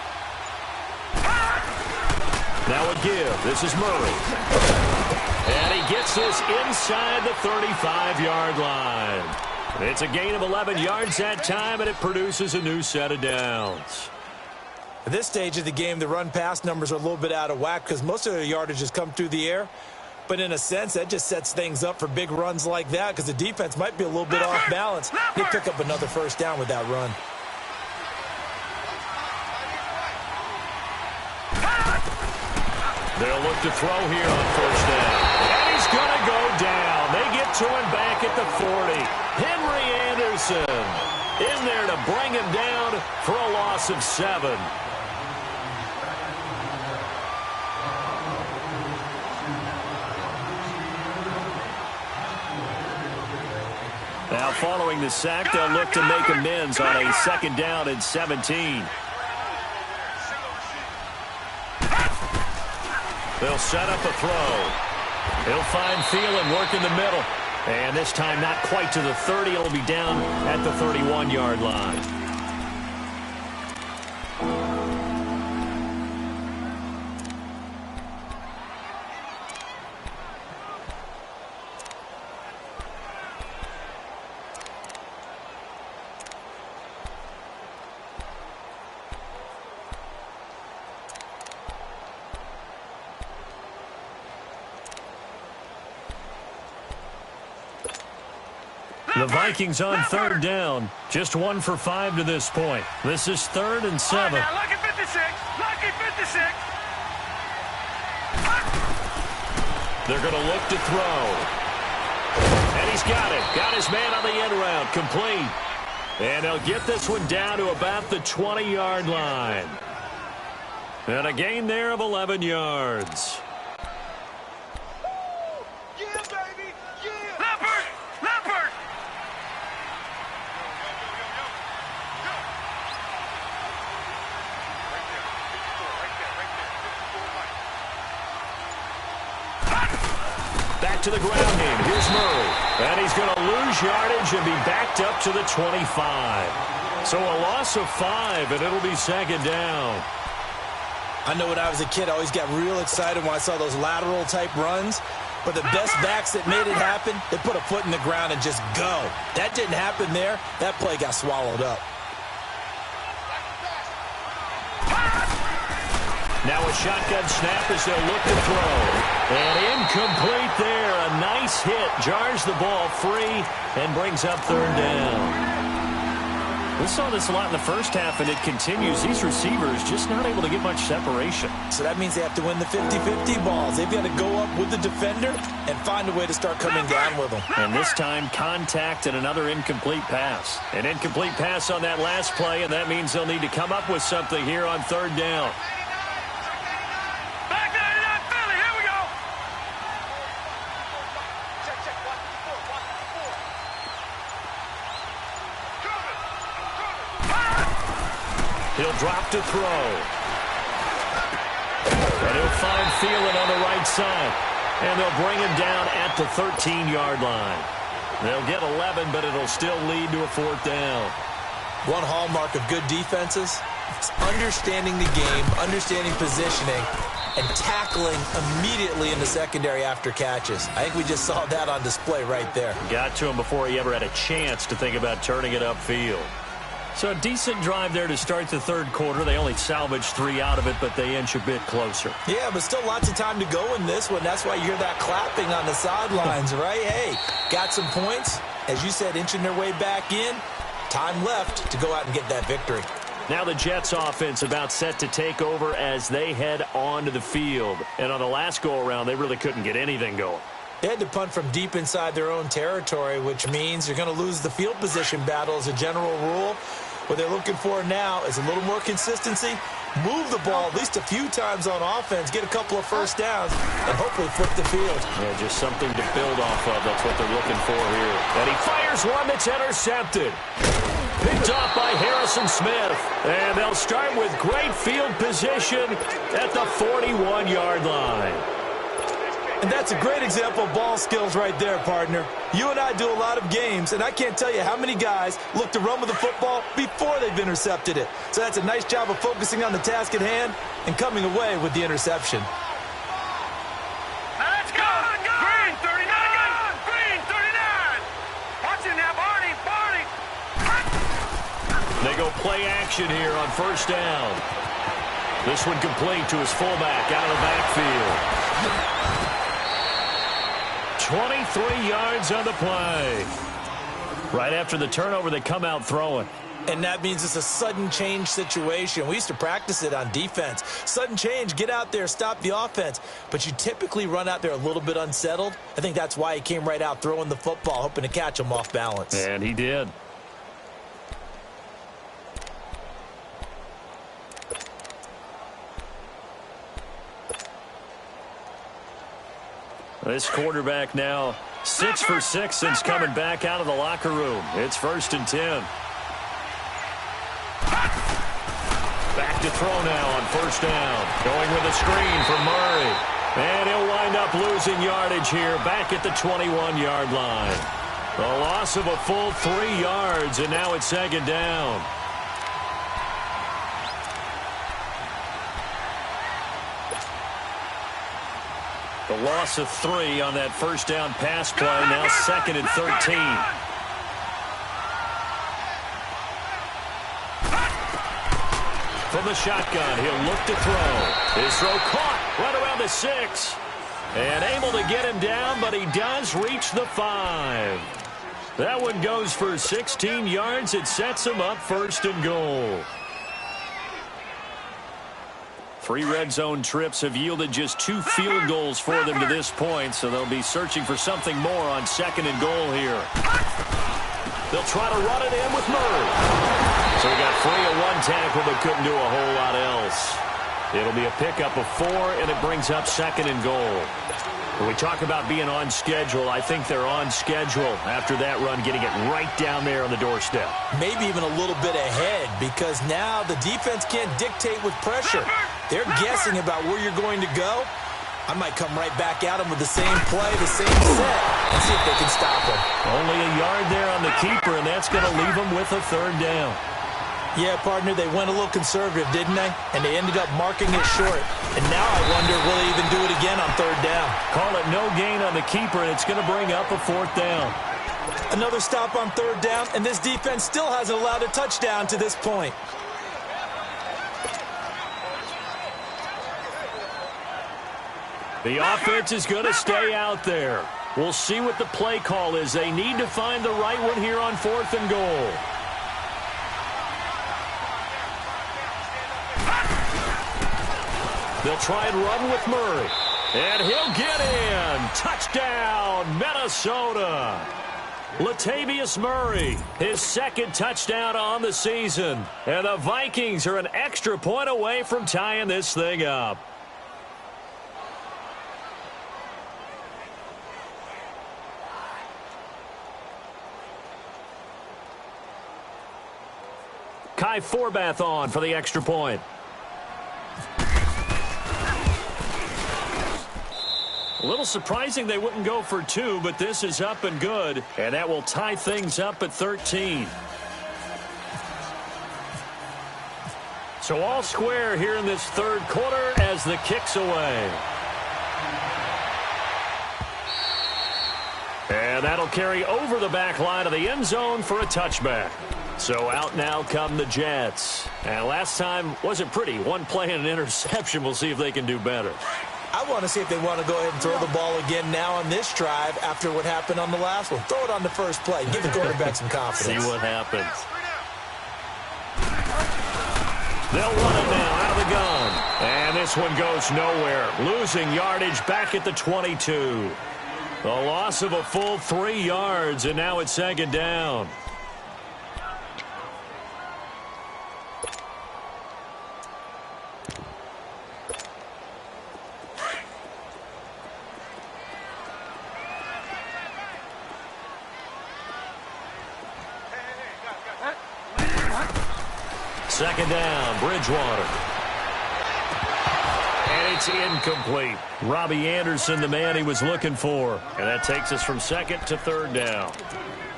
Now a give. This is Murray. And he gets takes this inside the 35-yard line. It's a gain of 11 yards that time, and it produces a new set of downs. At this stage of the game, the run-pass numbers are a little bit out of whack because most of their yardage has come through the air. But in a sense, that just sets things up for big runs like that because the defense might be a little bit off balance. They pick up another first down with that run. They'll look to throw here on first down. And he's going to go down. They get to him back at the 40. Henry Anderson in there to bring him down for a loss of 7. Now following the sack, they'll look to make amends on a 2nd down and 17. They'll set up a throw. He'll find Thielen work in the middle. And this time not quite to the 30. It'll be down at the 31-yard line. The Vikings on 3rd down. Just 1 for 5 to this point. This is 3rd and 7. Now, lucky 56. Lucky 56. They're going to look to throw. And he's got it. Got his man on the end route. Complete. And they'll get this one down to about the 20-yard line. And a gain there of 11 yards. To the ground game. Here's Murray. And he's going to lose yardage and be backed up to the 25. So a loss of 5, and it'll be 2nd down. I know when I was a kid, I always got real excited when I saw those lateral-type runs. But the best backs that made it happen, they put a foot in the ground and just go. That didn't happen there. That play got swallowed up. Now a shotgun snap as they'll look to throw. And incomplete there. A nice hit. Jars the ball free and brings up 3rd down. We saw this a lot in the first half, and it continues. These receivers just not able to get much separation. So that means they have to win the 50-50 balls. They've got to go up with the defender and find a way to start coming down with them. And this time, contact and another incomplete pass. An incomplete pass on that last play, and that means they'll need to come up with something here on 3rd down. He'll drop to throw. And he'll find Thielen on the right side. And they'll bring him down at the 13-yard line. They'll get 11, but it'll still lead to a 4th down. One hallmark of good defenses is understanding the game, understanding positioning, and tackling immediately in the secondary after catches. I think we just saw that on display right there. Got to him before he ever had a chance to think about turning it upfield. So a decent drive there to start the 3rd quarter. They only salvaged 3 out of it, but they inch a bit closer. Yeah, but still lots of time to go in this one. That's why you hear that clapping on the sidelines, right? Hey, got some points. As you said, inching their way back in. Time left to go out and get that victory. Now the Jets offense about set to take over as they head onto the field. And on the last go-around, they really couldn't get anything going. They had to punt from deep inside their own territory, which means you're going to lose the field position battle as a general rule. What they're looking for now is a little more consistency, move the ball at least a few times on offense, get a couple of first downs, and hopefully flip the field. Yeah, just something to build off of. That's what they're looking for here. And he fires one that's intercepted. Picked off by Harrison Smith. And they'll start with great field position at the 41-yard line. And that's a great example of ball skills right there, partner. You and I do a lot of games, and I can't tell you how many guys look to run with the football before they've intercepted it. So that's a nice job of focusing on the task at hand and coming away with the interception. Let's go! Green, 39! play action here on first down. This one complete to his fullback out of the backfield. 23 yards on the play. Right after the turnover, they come out throwing. And that means it's a sudden change situation. We used to practice it on defense. Sudden change, get out there, stop the offense. But you typically run out there a little bit unsettled. I think that's why he came right out throwing the football, hoping to catch him off balance. And he did. This quarterback now 6 for 6 since coming back out of the locker room. It's 1st and 10. Back to throw now on first down. Going with a screen for Murray. And he'll wind up losing yardage here back at the 21-yard line. A loss of a full 3 yards, and now it's 2nd down. The loss of 3 on that first down pass play. Now 2nd and 13. From the shotgun, he'll look to throw. His throw caught right around the 6. And able to get him down, but he does reach the 5. That one goes for 16 yards. It sets him up 1st and goal. 3 red zone trips have yielded just 2 field goals for them to this point, so they'll be searching for something more on 2nd and goal here. They'll try to run it in with Murray. So he got free of 1 tackle, but couldn't do a whole lot else. It'll be a pickup of 4, and it brings up 2nd and goal. When we talk about being on schedule, I think they're on schedule after that run, getting it right down there on the doorstep. Maybe even a little bit ahead, because now the defense can't dictate with pressure. They're guessing about where you're going to go. I might come right back at them with the same play, the same set, and see if they can stop them. Only a yard there on the keeper, and that's going to leave them with a 3rd down. Yeah, partner, they went a little conservative, didn't they? And they ended up marking it short. And now I wonder, will they even do it again on 3rd down? Call it no gain on the keeper, and it's going to bring up a 4th down. Another stop on 3rd down, and this defense still hasn't allowed a touchdown to this point. The offense is going to stay out there. We'll see what the play call is. They need to find the right one here on 4th and goal. They'll try and run with Murray. And he'll get in. Touchdown, Minnesota. Latavius Murray, his 2nd touchdown on the season. And the Vikings are an extra point away from tying this thing up. Kai Forbath on for the extra point. A little surprising they wouldn't go for 2, but this is up and good, and that will tie things up at 13. So all square here in this 3rd quarter as the kick's away. And that'll carry over the back line of the end zone for a touchback. So out now come the Jets. And last time wasn't pretty. 1 play and an interception. We'll see if they can do better. I want to see if they want to go ahead and throw the ball again now on this drive after what happened on the last one. Throw it on the first play. Give the quarterback some confidence. See what happens. They'll run it now out of the gun. And this one goes nowhere. Losing yardage back at the 22. The loss of a full 3 yards, and now it's 2nd down. Second down, Bridgewater. And it's incomplete. Robbie Anderson, the man he was looking for. And that takes us from 2nd to 3rd down.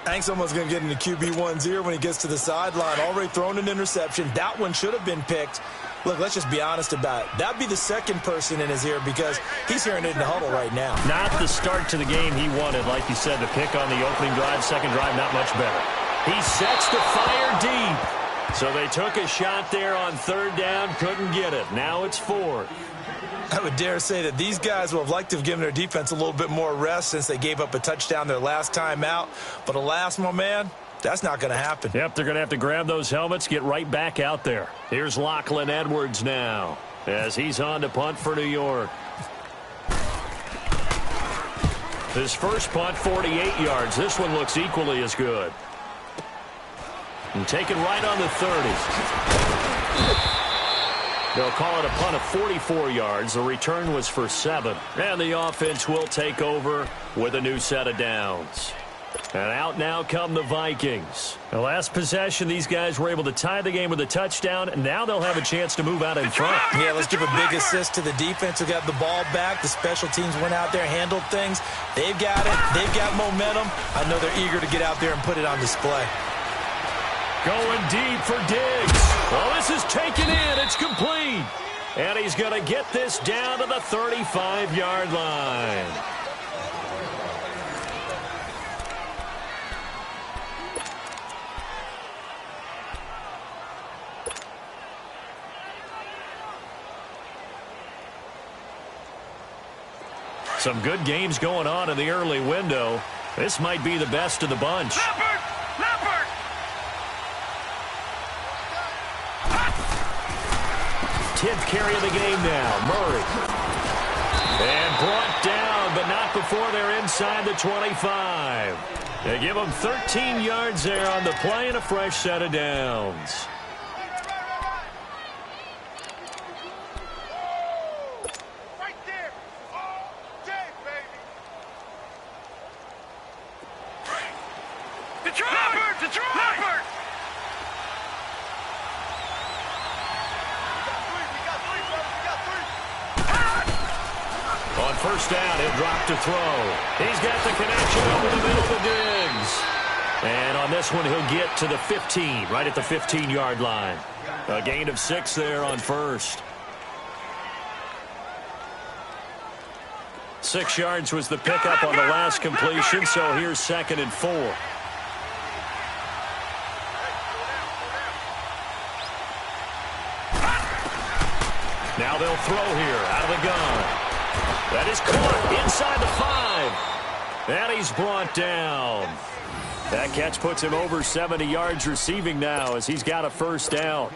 I think someone's going to get into QB1's ear when he gets to the sideline. Already thrown an interception. That one should have been picked. Look, let's just be honest about it. That'd be the 2nd person in his ear because he's hearing it in the huddle right now. Not the start to the game he wanted. Like you said, the pick on the opening drive, 2nd drive, not much better. He sets to fire deep. So they took a shot there on third down, couldn't get it. Now it's fourth. I would dare say that these guys would have liked to have given their defense a little bit more rest since they gave up a touchdown their last time out. But alas, my man, that's not going to happen. Yep, they're going to have to grab those helmets, get right back out there. Here's Lachlan Edwards now as he's on to punt for New York. His first punt, 48 yards. This one looks equally as good. And taken right on the 30. They'll call it a punt of 44 yards. The return was for 7. And the offense will take over with a new set of downs. And out now come the Vikings. The last possession, these guys were able to tie the game with a touchdown, and now they'll have a chance to move out in front. Yeah, let's give a big assist to the defense who got the ball back. The special teams went out there, handled things. They've got it. They've got momentum. I know they're eager to get out there and put it on display. Going deep for Diggs. Well, this is taken in. It's complete. And he's going to get this down to the 35-yard line. Some good games going on in the early window. This might be the best of the bunch. Leopard! 10th carry of the game now. Murray. And brought down, but not before they're inside the 25. They give them 13 yards there on the play and a fresh set of downs. Right there! All day, baby! Detroit! Leopard! On first down, he'll drop to throw. He's got the connection over the middle to Diggs. And on this one, he'll get to the 15, right at the 15-yard line. A gain of 6 there on first. 6 yards was the pickup on the last completion, so here's 2nd and 4. Now they'll throw here out of the gun. That is caught inside the 5. And he's brought down. That catch puts him over 70 yards receiving now as he's got a first down.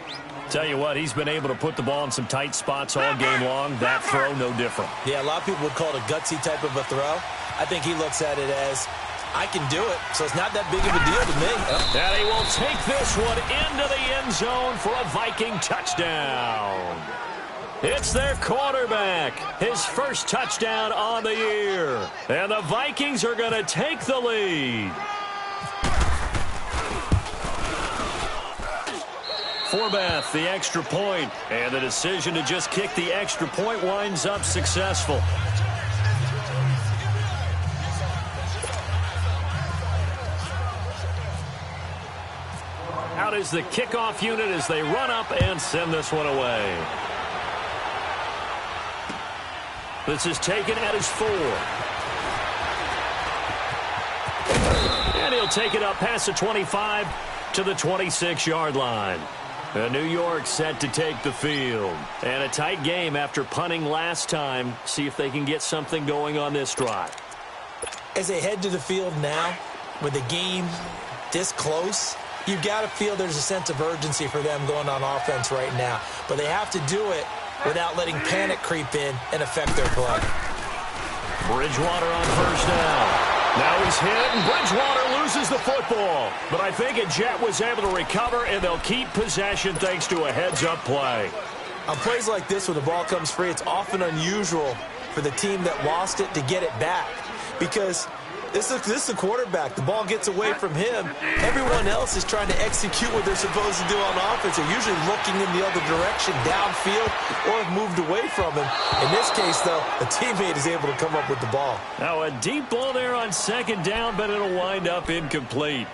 Tell you what, he's been able to put the ball in some tight spots all game long. That throw, no different. Yeah, a lot of people would call it a gutsy type of a throw. I think he looks at it as, I can do it, so it's not that big of a deal to me. And he will take this one into the end zone for a Viking touchdown. It's their quarterback, his first touchdown on the year. And the Vikings are going to take the lead. Forbath, the extra point, and the decision to just kick the extra point winds up successful. Out is the kickoff unit as they run up and send this one away. This is taken at his 4. And he'll take it up past the 25 to the 26-yard line. New York set to take the field. And a tight game after punting last time. See if they can get something going on this drive. As they head to the field now, with the game this close, you've got to feel there's a sense of urgency for them going on offense right now. But they have to do it without letting panic creep in and affect their play. Bridgewater on first down. Now he's hit, and Bridgewater loses the football. But I think a Jet was able to recover, and they'll keep possession thanks to a heads-up play. On plays like this, when the ball comes free, it's often unusual for the team that lost it to get it back. Because this is the quarterback. The ball gets away from him. Everyone else is trying to execute what they're supposed to do on offense. They're usually looking in the other direction, downfield, or have moved away from him. In this case, though, a teammate is able to come up with the ball. Now a deep ball there on second down, but it'll wind up incomplete.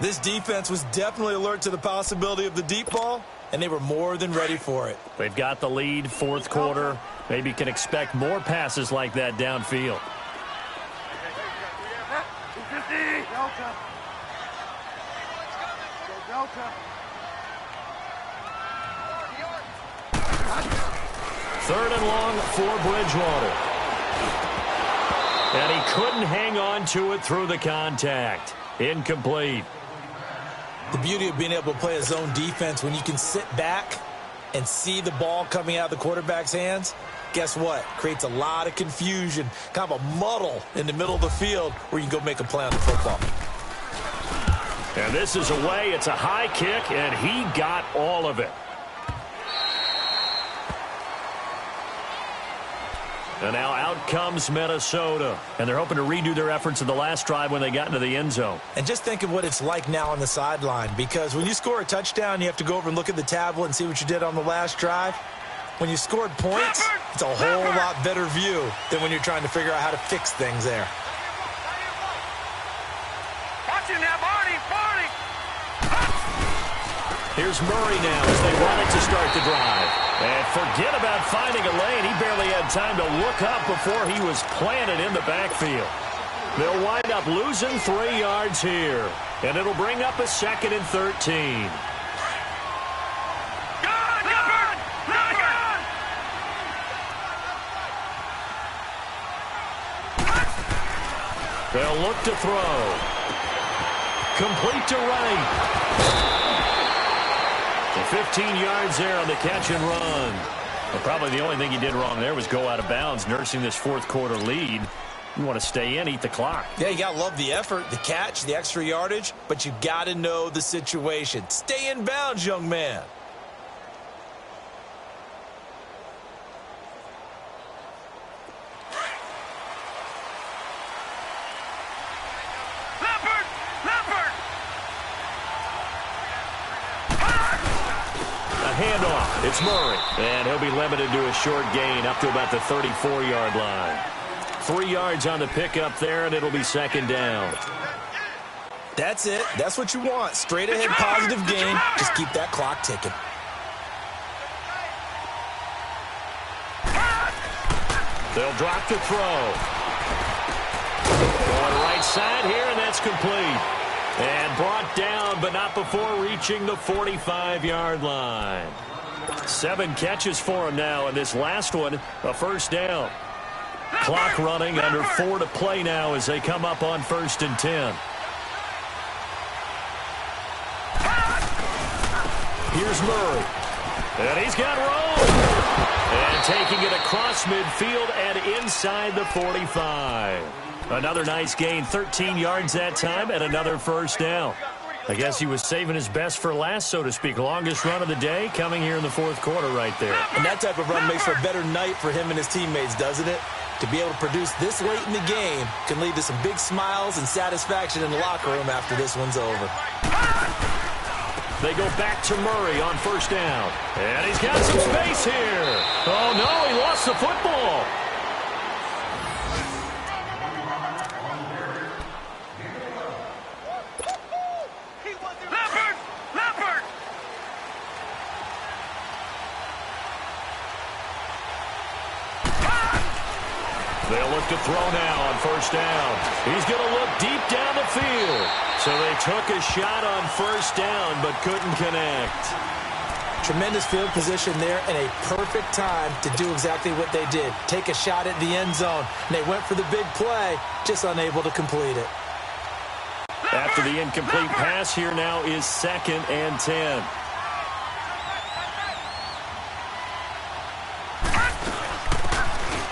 This defense was definitely alert to the possibility of the deep ball, and they were more than ready for it. They've got the lead, fourth quarter. Maybe can expect more passes like that downfield. Delta. Delta. Third and long for Bridgewater. And he couldn't hang on to it through the contact. Incomplete. The beauty of being able to play a zone defense when you can sit back and see the ball coming out of the quarterback's hands, guess what? Creates a lot of confusion, kind of a muddle in the middle of the field where you can go make a play on the football. And this is away. It's a high kick, and he got all of it. And now out comes Minnesota. And they're hoping to redo their efforts in the last drive when they got into the end zone. And just think of what it's like now on the sideline, because when you score a touchdown, you have to go over and look at the tablet and see what you did on the last drive. When you scored points, it's a whole lot better view than when you're trying to figure out how to fix things there. Watch it now, Barney. Here's Murray now as they run it to start the drive. And forget about finding a lane. He barely had time to look up before he was planted in the backfield. They'll wind up losing 3 yards here. And it'll bring up a 2nd and 13. They'll look to throw. Complete to right. 15 yards there on the catch and run. Well, probably the only thing he did wrong there was go out of bounds, nursing this fourth quarter lead. You want to stay in, eat the clock. Yeah, you got to love the effort, the catch, the extra yardage, but you got to know the situation. Stay in bounds, young man. Handoff. It's Murray. And he'll be limited to a short gain up to about the 34-yard line. 3 yards on the pickup there, and it'll be 2nd down. That's it. That's what you want. Straight ahead positive gain. Just keep that clock ticking. They'll drop to throw. Going right side here, and that's complete. And brought down, but not before reaching the 45-yard line. 7 catches for him now, and this last one, a 1st down. Clock running, under 4 to play now as they come up on 1st and 10. Here's Murray. And he's got room. And taking it across midfield and inside the 45. Another nice gain, 13 yards that time, and another 1st down. I guess he was saving his best for last, so to speak. Longest run of the day coming here in the 4th quarter right there. And that type of run makes for a better night for him and his teammates, doesn't it? To be able to produce this late in the game can lead to some big smiles and satisfaction in the locker room after this one's over. They go back to Murray on 1st down. And he's got some space here. Oh, no, he lost the football. They'll look to throw now on 1st down. He's going to look deep down the field. So they took a shot on 1st down, but couldn't connect. Tremendous field position there and a perfect time to do exactly what they did. Take a shot at the end zone. And they went for the big play, just unable to complete it. After the incomplete pass, here now is 2nd and 10.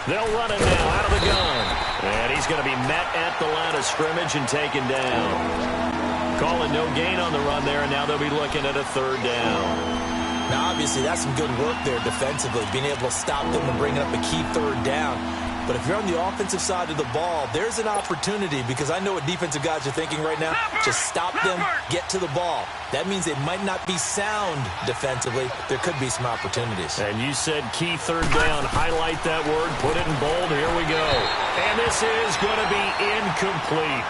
They'll run it now out of the gun. And he's going to be met at the line of scrimmage and taken down. Calling no gain on the run there, and now they'll be looking at a 3rd down. Now, obviously, that's some good work there defensively, being able to stop them and bring up a key 3rd down. But if you're on the offensive side of the ball, there's an opportunity, because I know what defensive guys are thinking right now. Just stop them, get to the ball. That means they might not be sound defensively. There could be some opportunities. And you said key 3rd down. Highlight that word. Put it in bold. Here we go. And this is going to be incomplete.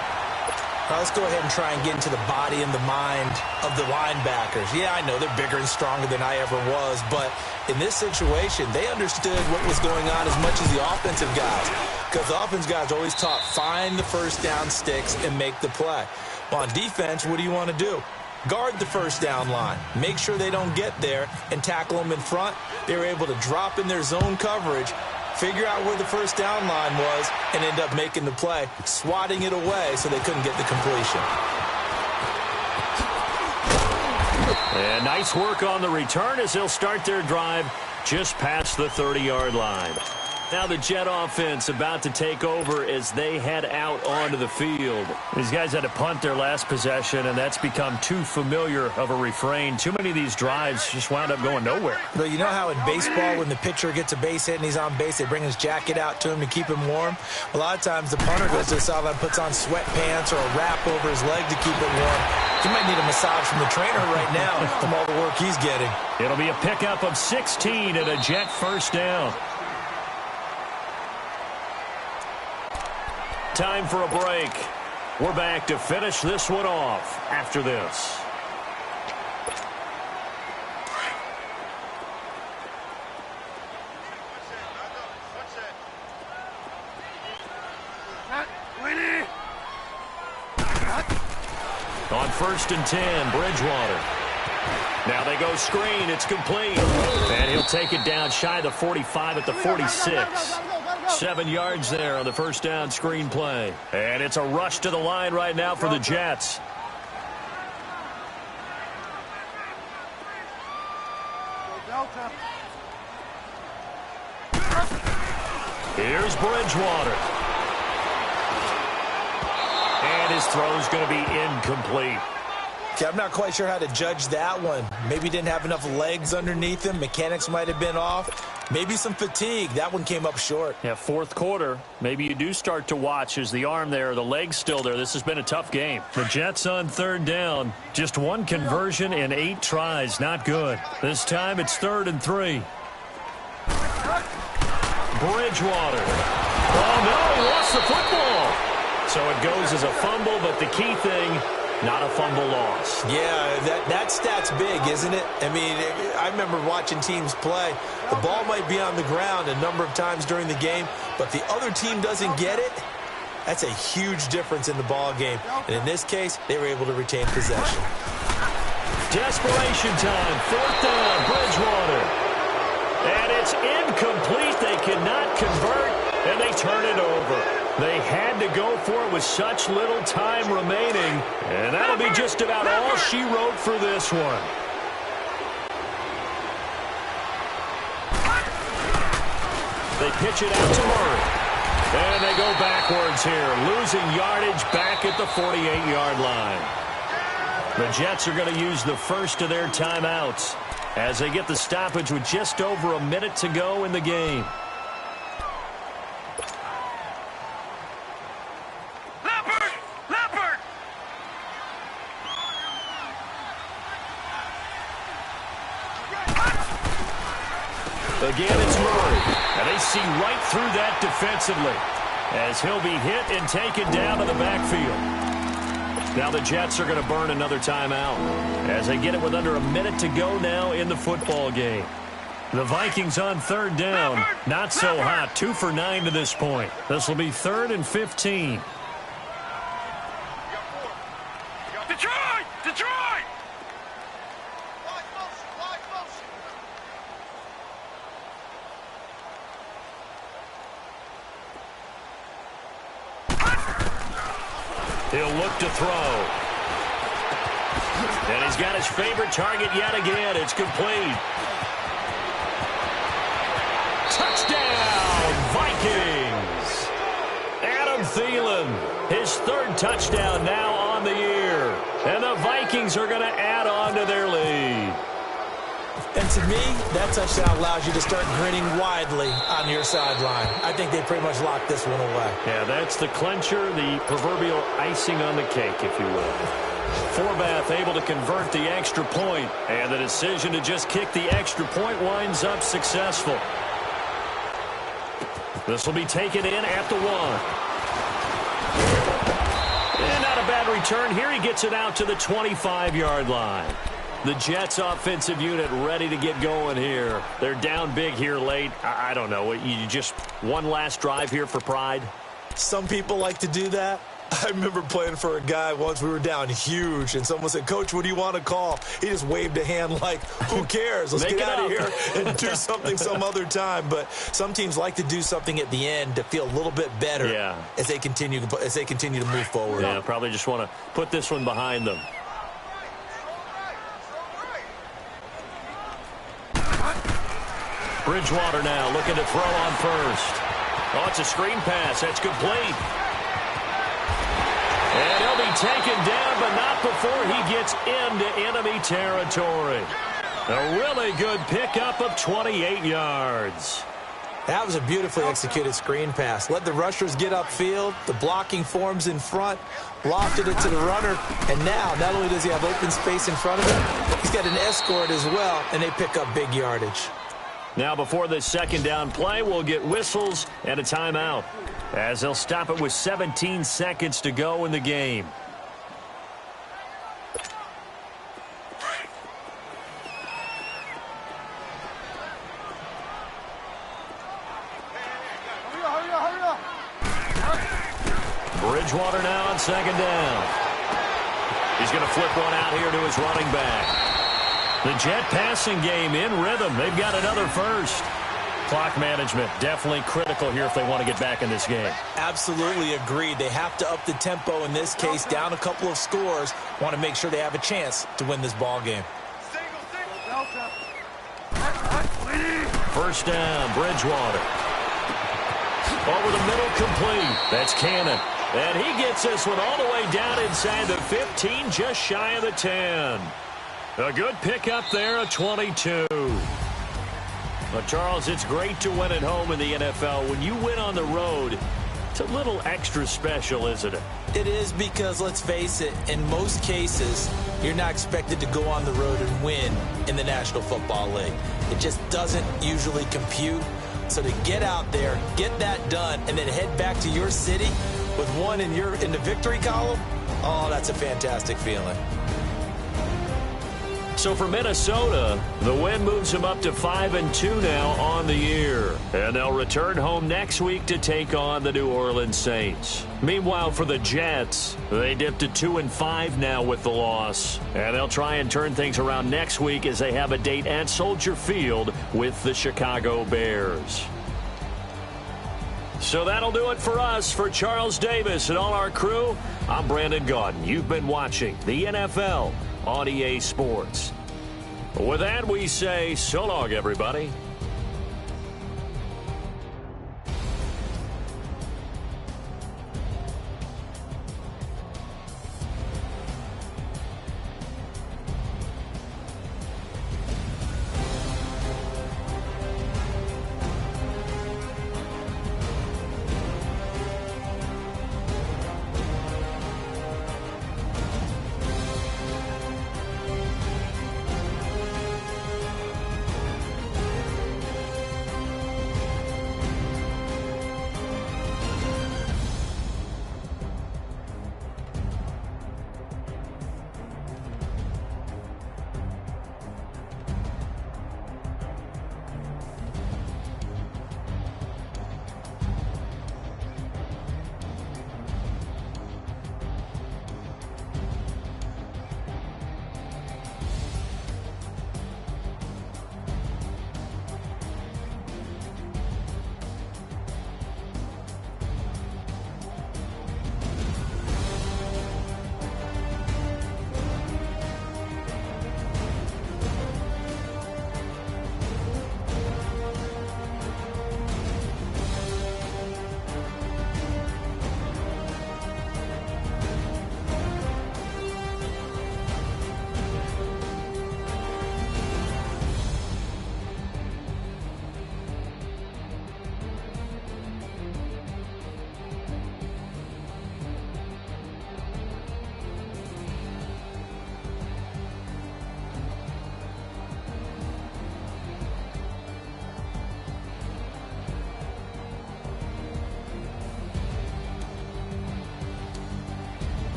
Now let's go ahead and try and get into the body and the mind of the linebackers. Yeah, I know they're bigger and stronger than I ever was, but in this situation, they understood what was going on as much as the offensive guys, because the offensive guys are always taught, find the 1st down sticks and make the play. Well, on defense, what do you want to do? guard the first down line, make sure they don't get there, and tackle them in front. They were able to drop in their zone coverage, figure out where the first down line was, and end up making the play, swatting it away so they couldn't get the completion. And nice work on the return as they'll start their drive just past the 30-yard line. Now the Jet offense about to take over as they head out onto the field. These guys had to punt their last possession, and that's become too familiar of a refrain. Too many of these drives just wound up going nowhere. But you know how in baseball, when the pitcher gets a base hit and he's on base, they bring his jacket out to him to keep him warm? A lot of times the punter goes to the sideline, puts on sweatpants or a wrap over his leg to keep it warm. He might need a massage from the trainer right now from all the work he's getting. It'll be a pickup of 16 and a Jet first down. Time for a break. We're back to finish this one off after this. On 1st and 10, Bridgewater. Now they go screen. It's complete. And he'll take it down shy of the 45 at the 46. 7 yards there on the first down screen play. And it's a rush to the line right now for the Jets. Here's Bridgewater. And his throw's going to be incomplete. Okay, I'm not quite sure how to judge that one. Maybe didn't have enough legs underneath him. Mechanics might have been off. Maybe some fatigue. That one came up short. Yeah, fourth quarter. Maybe you do start to watch as the arm there, the leg's still there. This has been a tough game. The Jets on 3rd down. Just one conversion in 8 tries. Not good. This time it's 3rd and 3. Bridgewater. Oh, no, he lost the football. So it goes as a fumble, but the key thing, not a fumble loss. Yeah, that stat's big, isn't it? I mean, I remember watching teams play. The ball might be on the ground a number of times during the game, but the other team doesn't get it. That's a huge difference in the ball game. And in this case, they were able to retain possession. Desperation time. 4th down, Bridgewater. And it's incomplete. They cannot convert, and they turn it over. They had to go for it with such little time remaining, and that'll be just about all she wrote for this one. They pitch it out to Murray. And they go backwards here, losing yardage back at the 48-yard line. The Jets are going to use the first of their timeouts as they get the stoppage with just over a minute to go in the game. Again, it's Murray. And they see right through that defensively as he'll be hit and taken down to the backfield. Now the Jets are going to burn another timeout as they get it with under a minute to go now in the football game. The Vikings on 3rd down. Not so hot. 2 for 9 to this point. This will be 3rd and 15. Detroit! Detroit! He'll look to throw. And he's got his favorite target yet again. It's complete. Touchdown, Vikings! Adam Thielen, his 3rd touchdown now on the year. And the Vikings are going to add on to their lead. And to me, that touchdown allows you to start grinning widely on your sideline. I think they pretty much locked this one away. Yeah, that's the clincher, the proverbial icing on the cake, if you will. Forbath able to convert the extra point, and the decision to just kick the extra point winds up successful. This will be taken in at the 1. And not a bad return here. He gets it out to the 25-yard line. The Jets offensive unit ready to get going here. They're down big here late. I don't know. You just one last drive here for pride? Some people like to do that. I remember playing for a guy once. We were down huge, and someone said, "Coach, what do you want to call?" He just waved a hand like, who cares? Let's get out of here and do something some other time. But some teams like to do something at the end to feel a little bit better as they continue to move forward. Yeah, probably just want to put this one behind them. Bridgewater now looking to throw on first. Oh, it's a screen pass. That's complete. And he'll be taken down, but not before he gets into enemy territory. A really good pickup of 28 yards. That was a beautifully executed screen pass. Let the rushers get upfield. The blocking forms in front. Lofted it to the runner. And now, not only does he have open space in front of him, he's got an escort as well, and they pick up big yardage. Now, before this second down play, we'll get whistles and a timeout, as they'll stop it with 17 seconds to go in the game. Bridgewater now on second down. He's going to flip one out here to his running back. The Jet passing game in rhythm. They've got another first. Clock management definitely critical here if they want to get back in this game. Absolutely agreed. They have to up the tempo in this case, down a couple of scores. Want to make sure they have a chance to win this ball game. First down, Bridgewater. Over the middle, complete. That's Cannon. And he gets this one all the way down inside the 15, just shy of the 10. A good pickup there, a 22. Well, Charles, it's great to win at home in the NFL. When you win on the road, it's a little extra special, isn't it? It is, because, let's face it, in most cases, you're not expected to go on the road and win in the National Football League. It just doesn't usually compute. So to get out there, get that done, and then head back to your city with one in the victory column, oh, that's a fantastic feeling. So for Minnesota, the win moves them up to 5-2 now on the year. And they'll return home next week to take on the New Orleans Saints. Meanwhile, for the Jets, they dipped to 2-5 now with the loss. And they'll try and turn things around next week as they have a date at Soldier Field with the Chicago Bears. So that'll do it for us. For Charles Davis and all our crew, I'm Brandon Gaudin. You've been watching the NFL on EA Sports. With that, we say so long, everybody.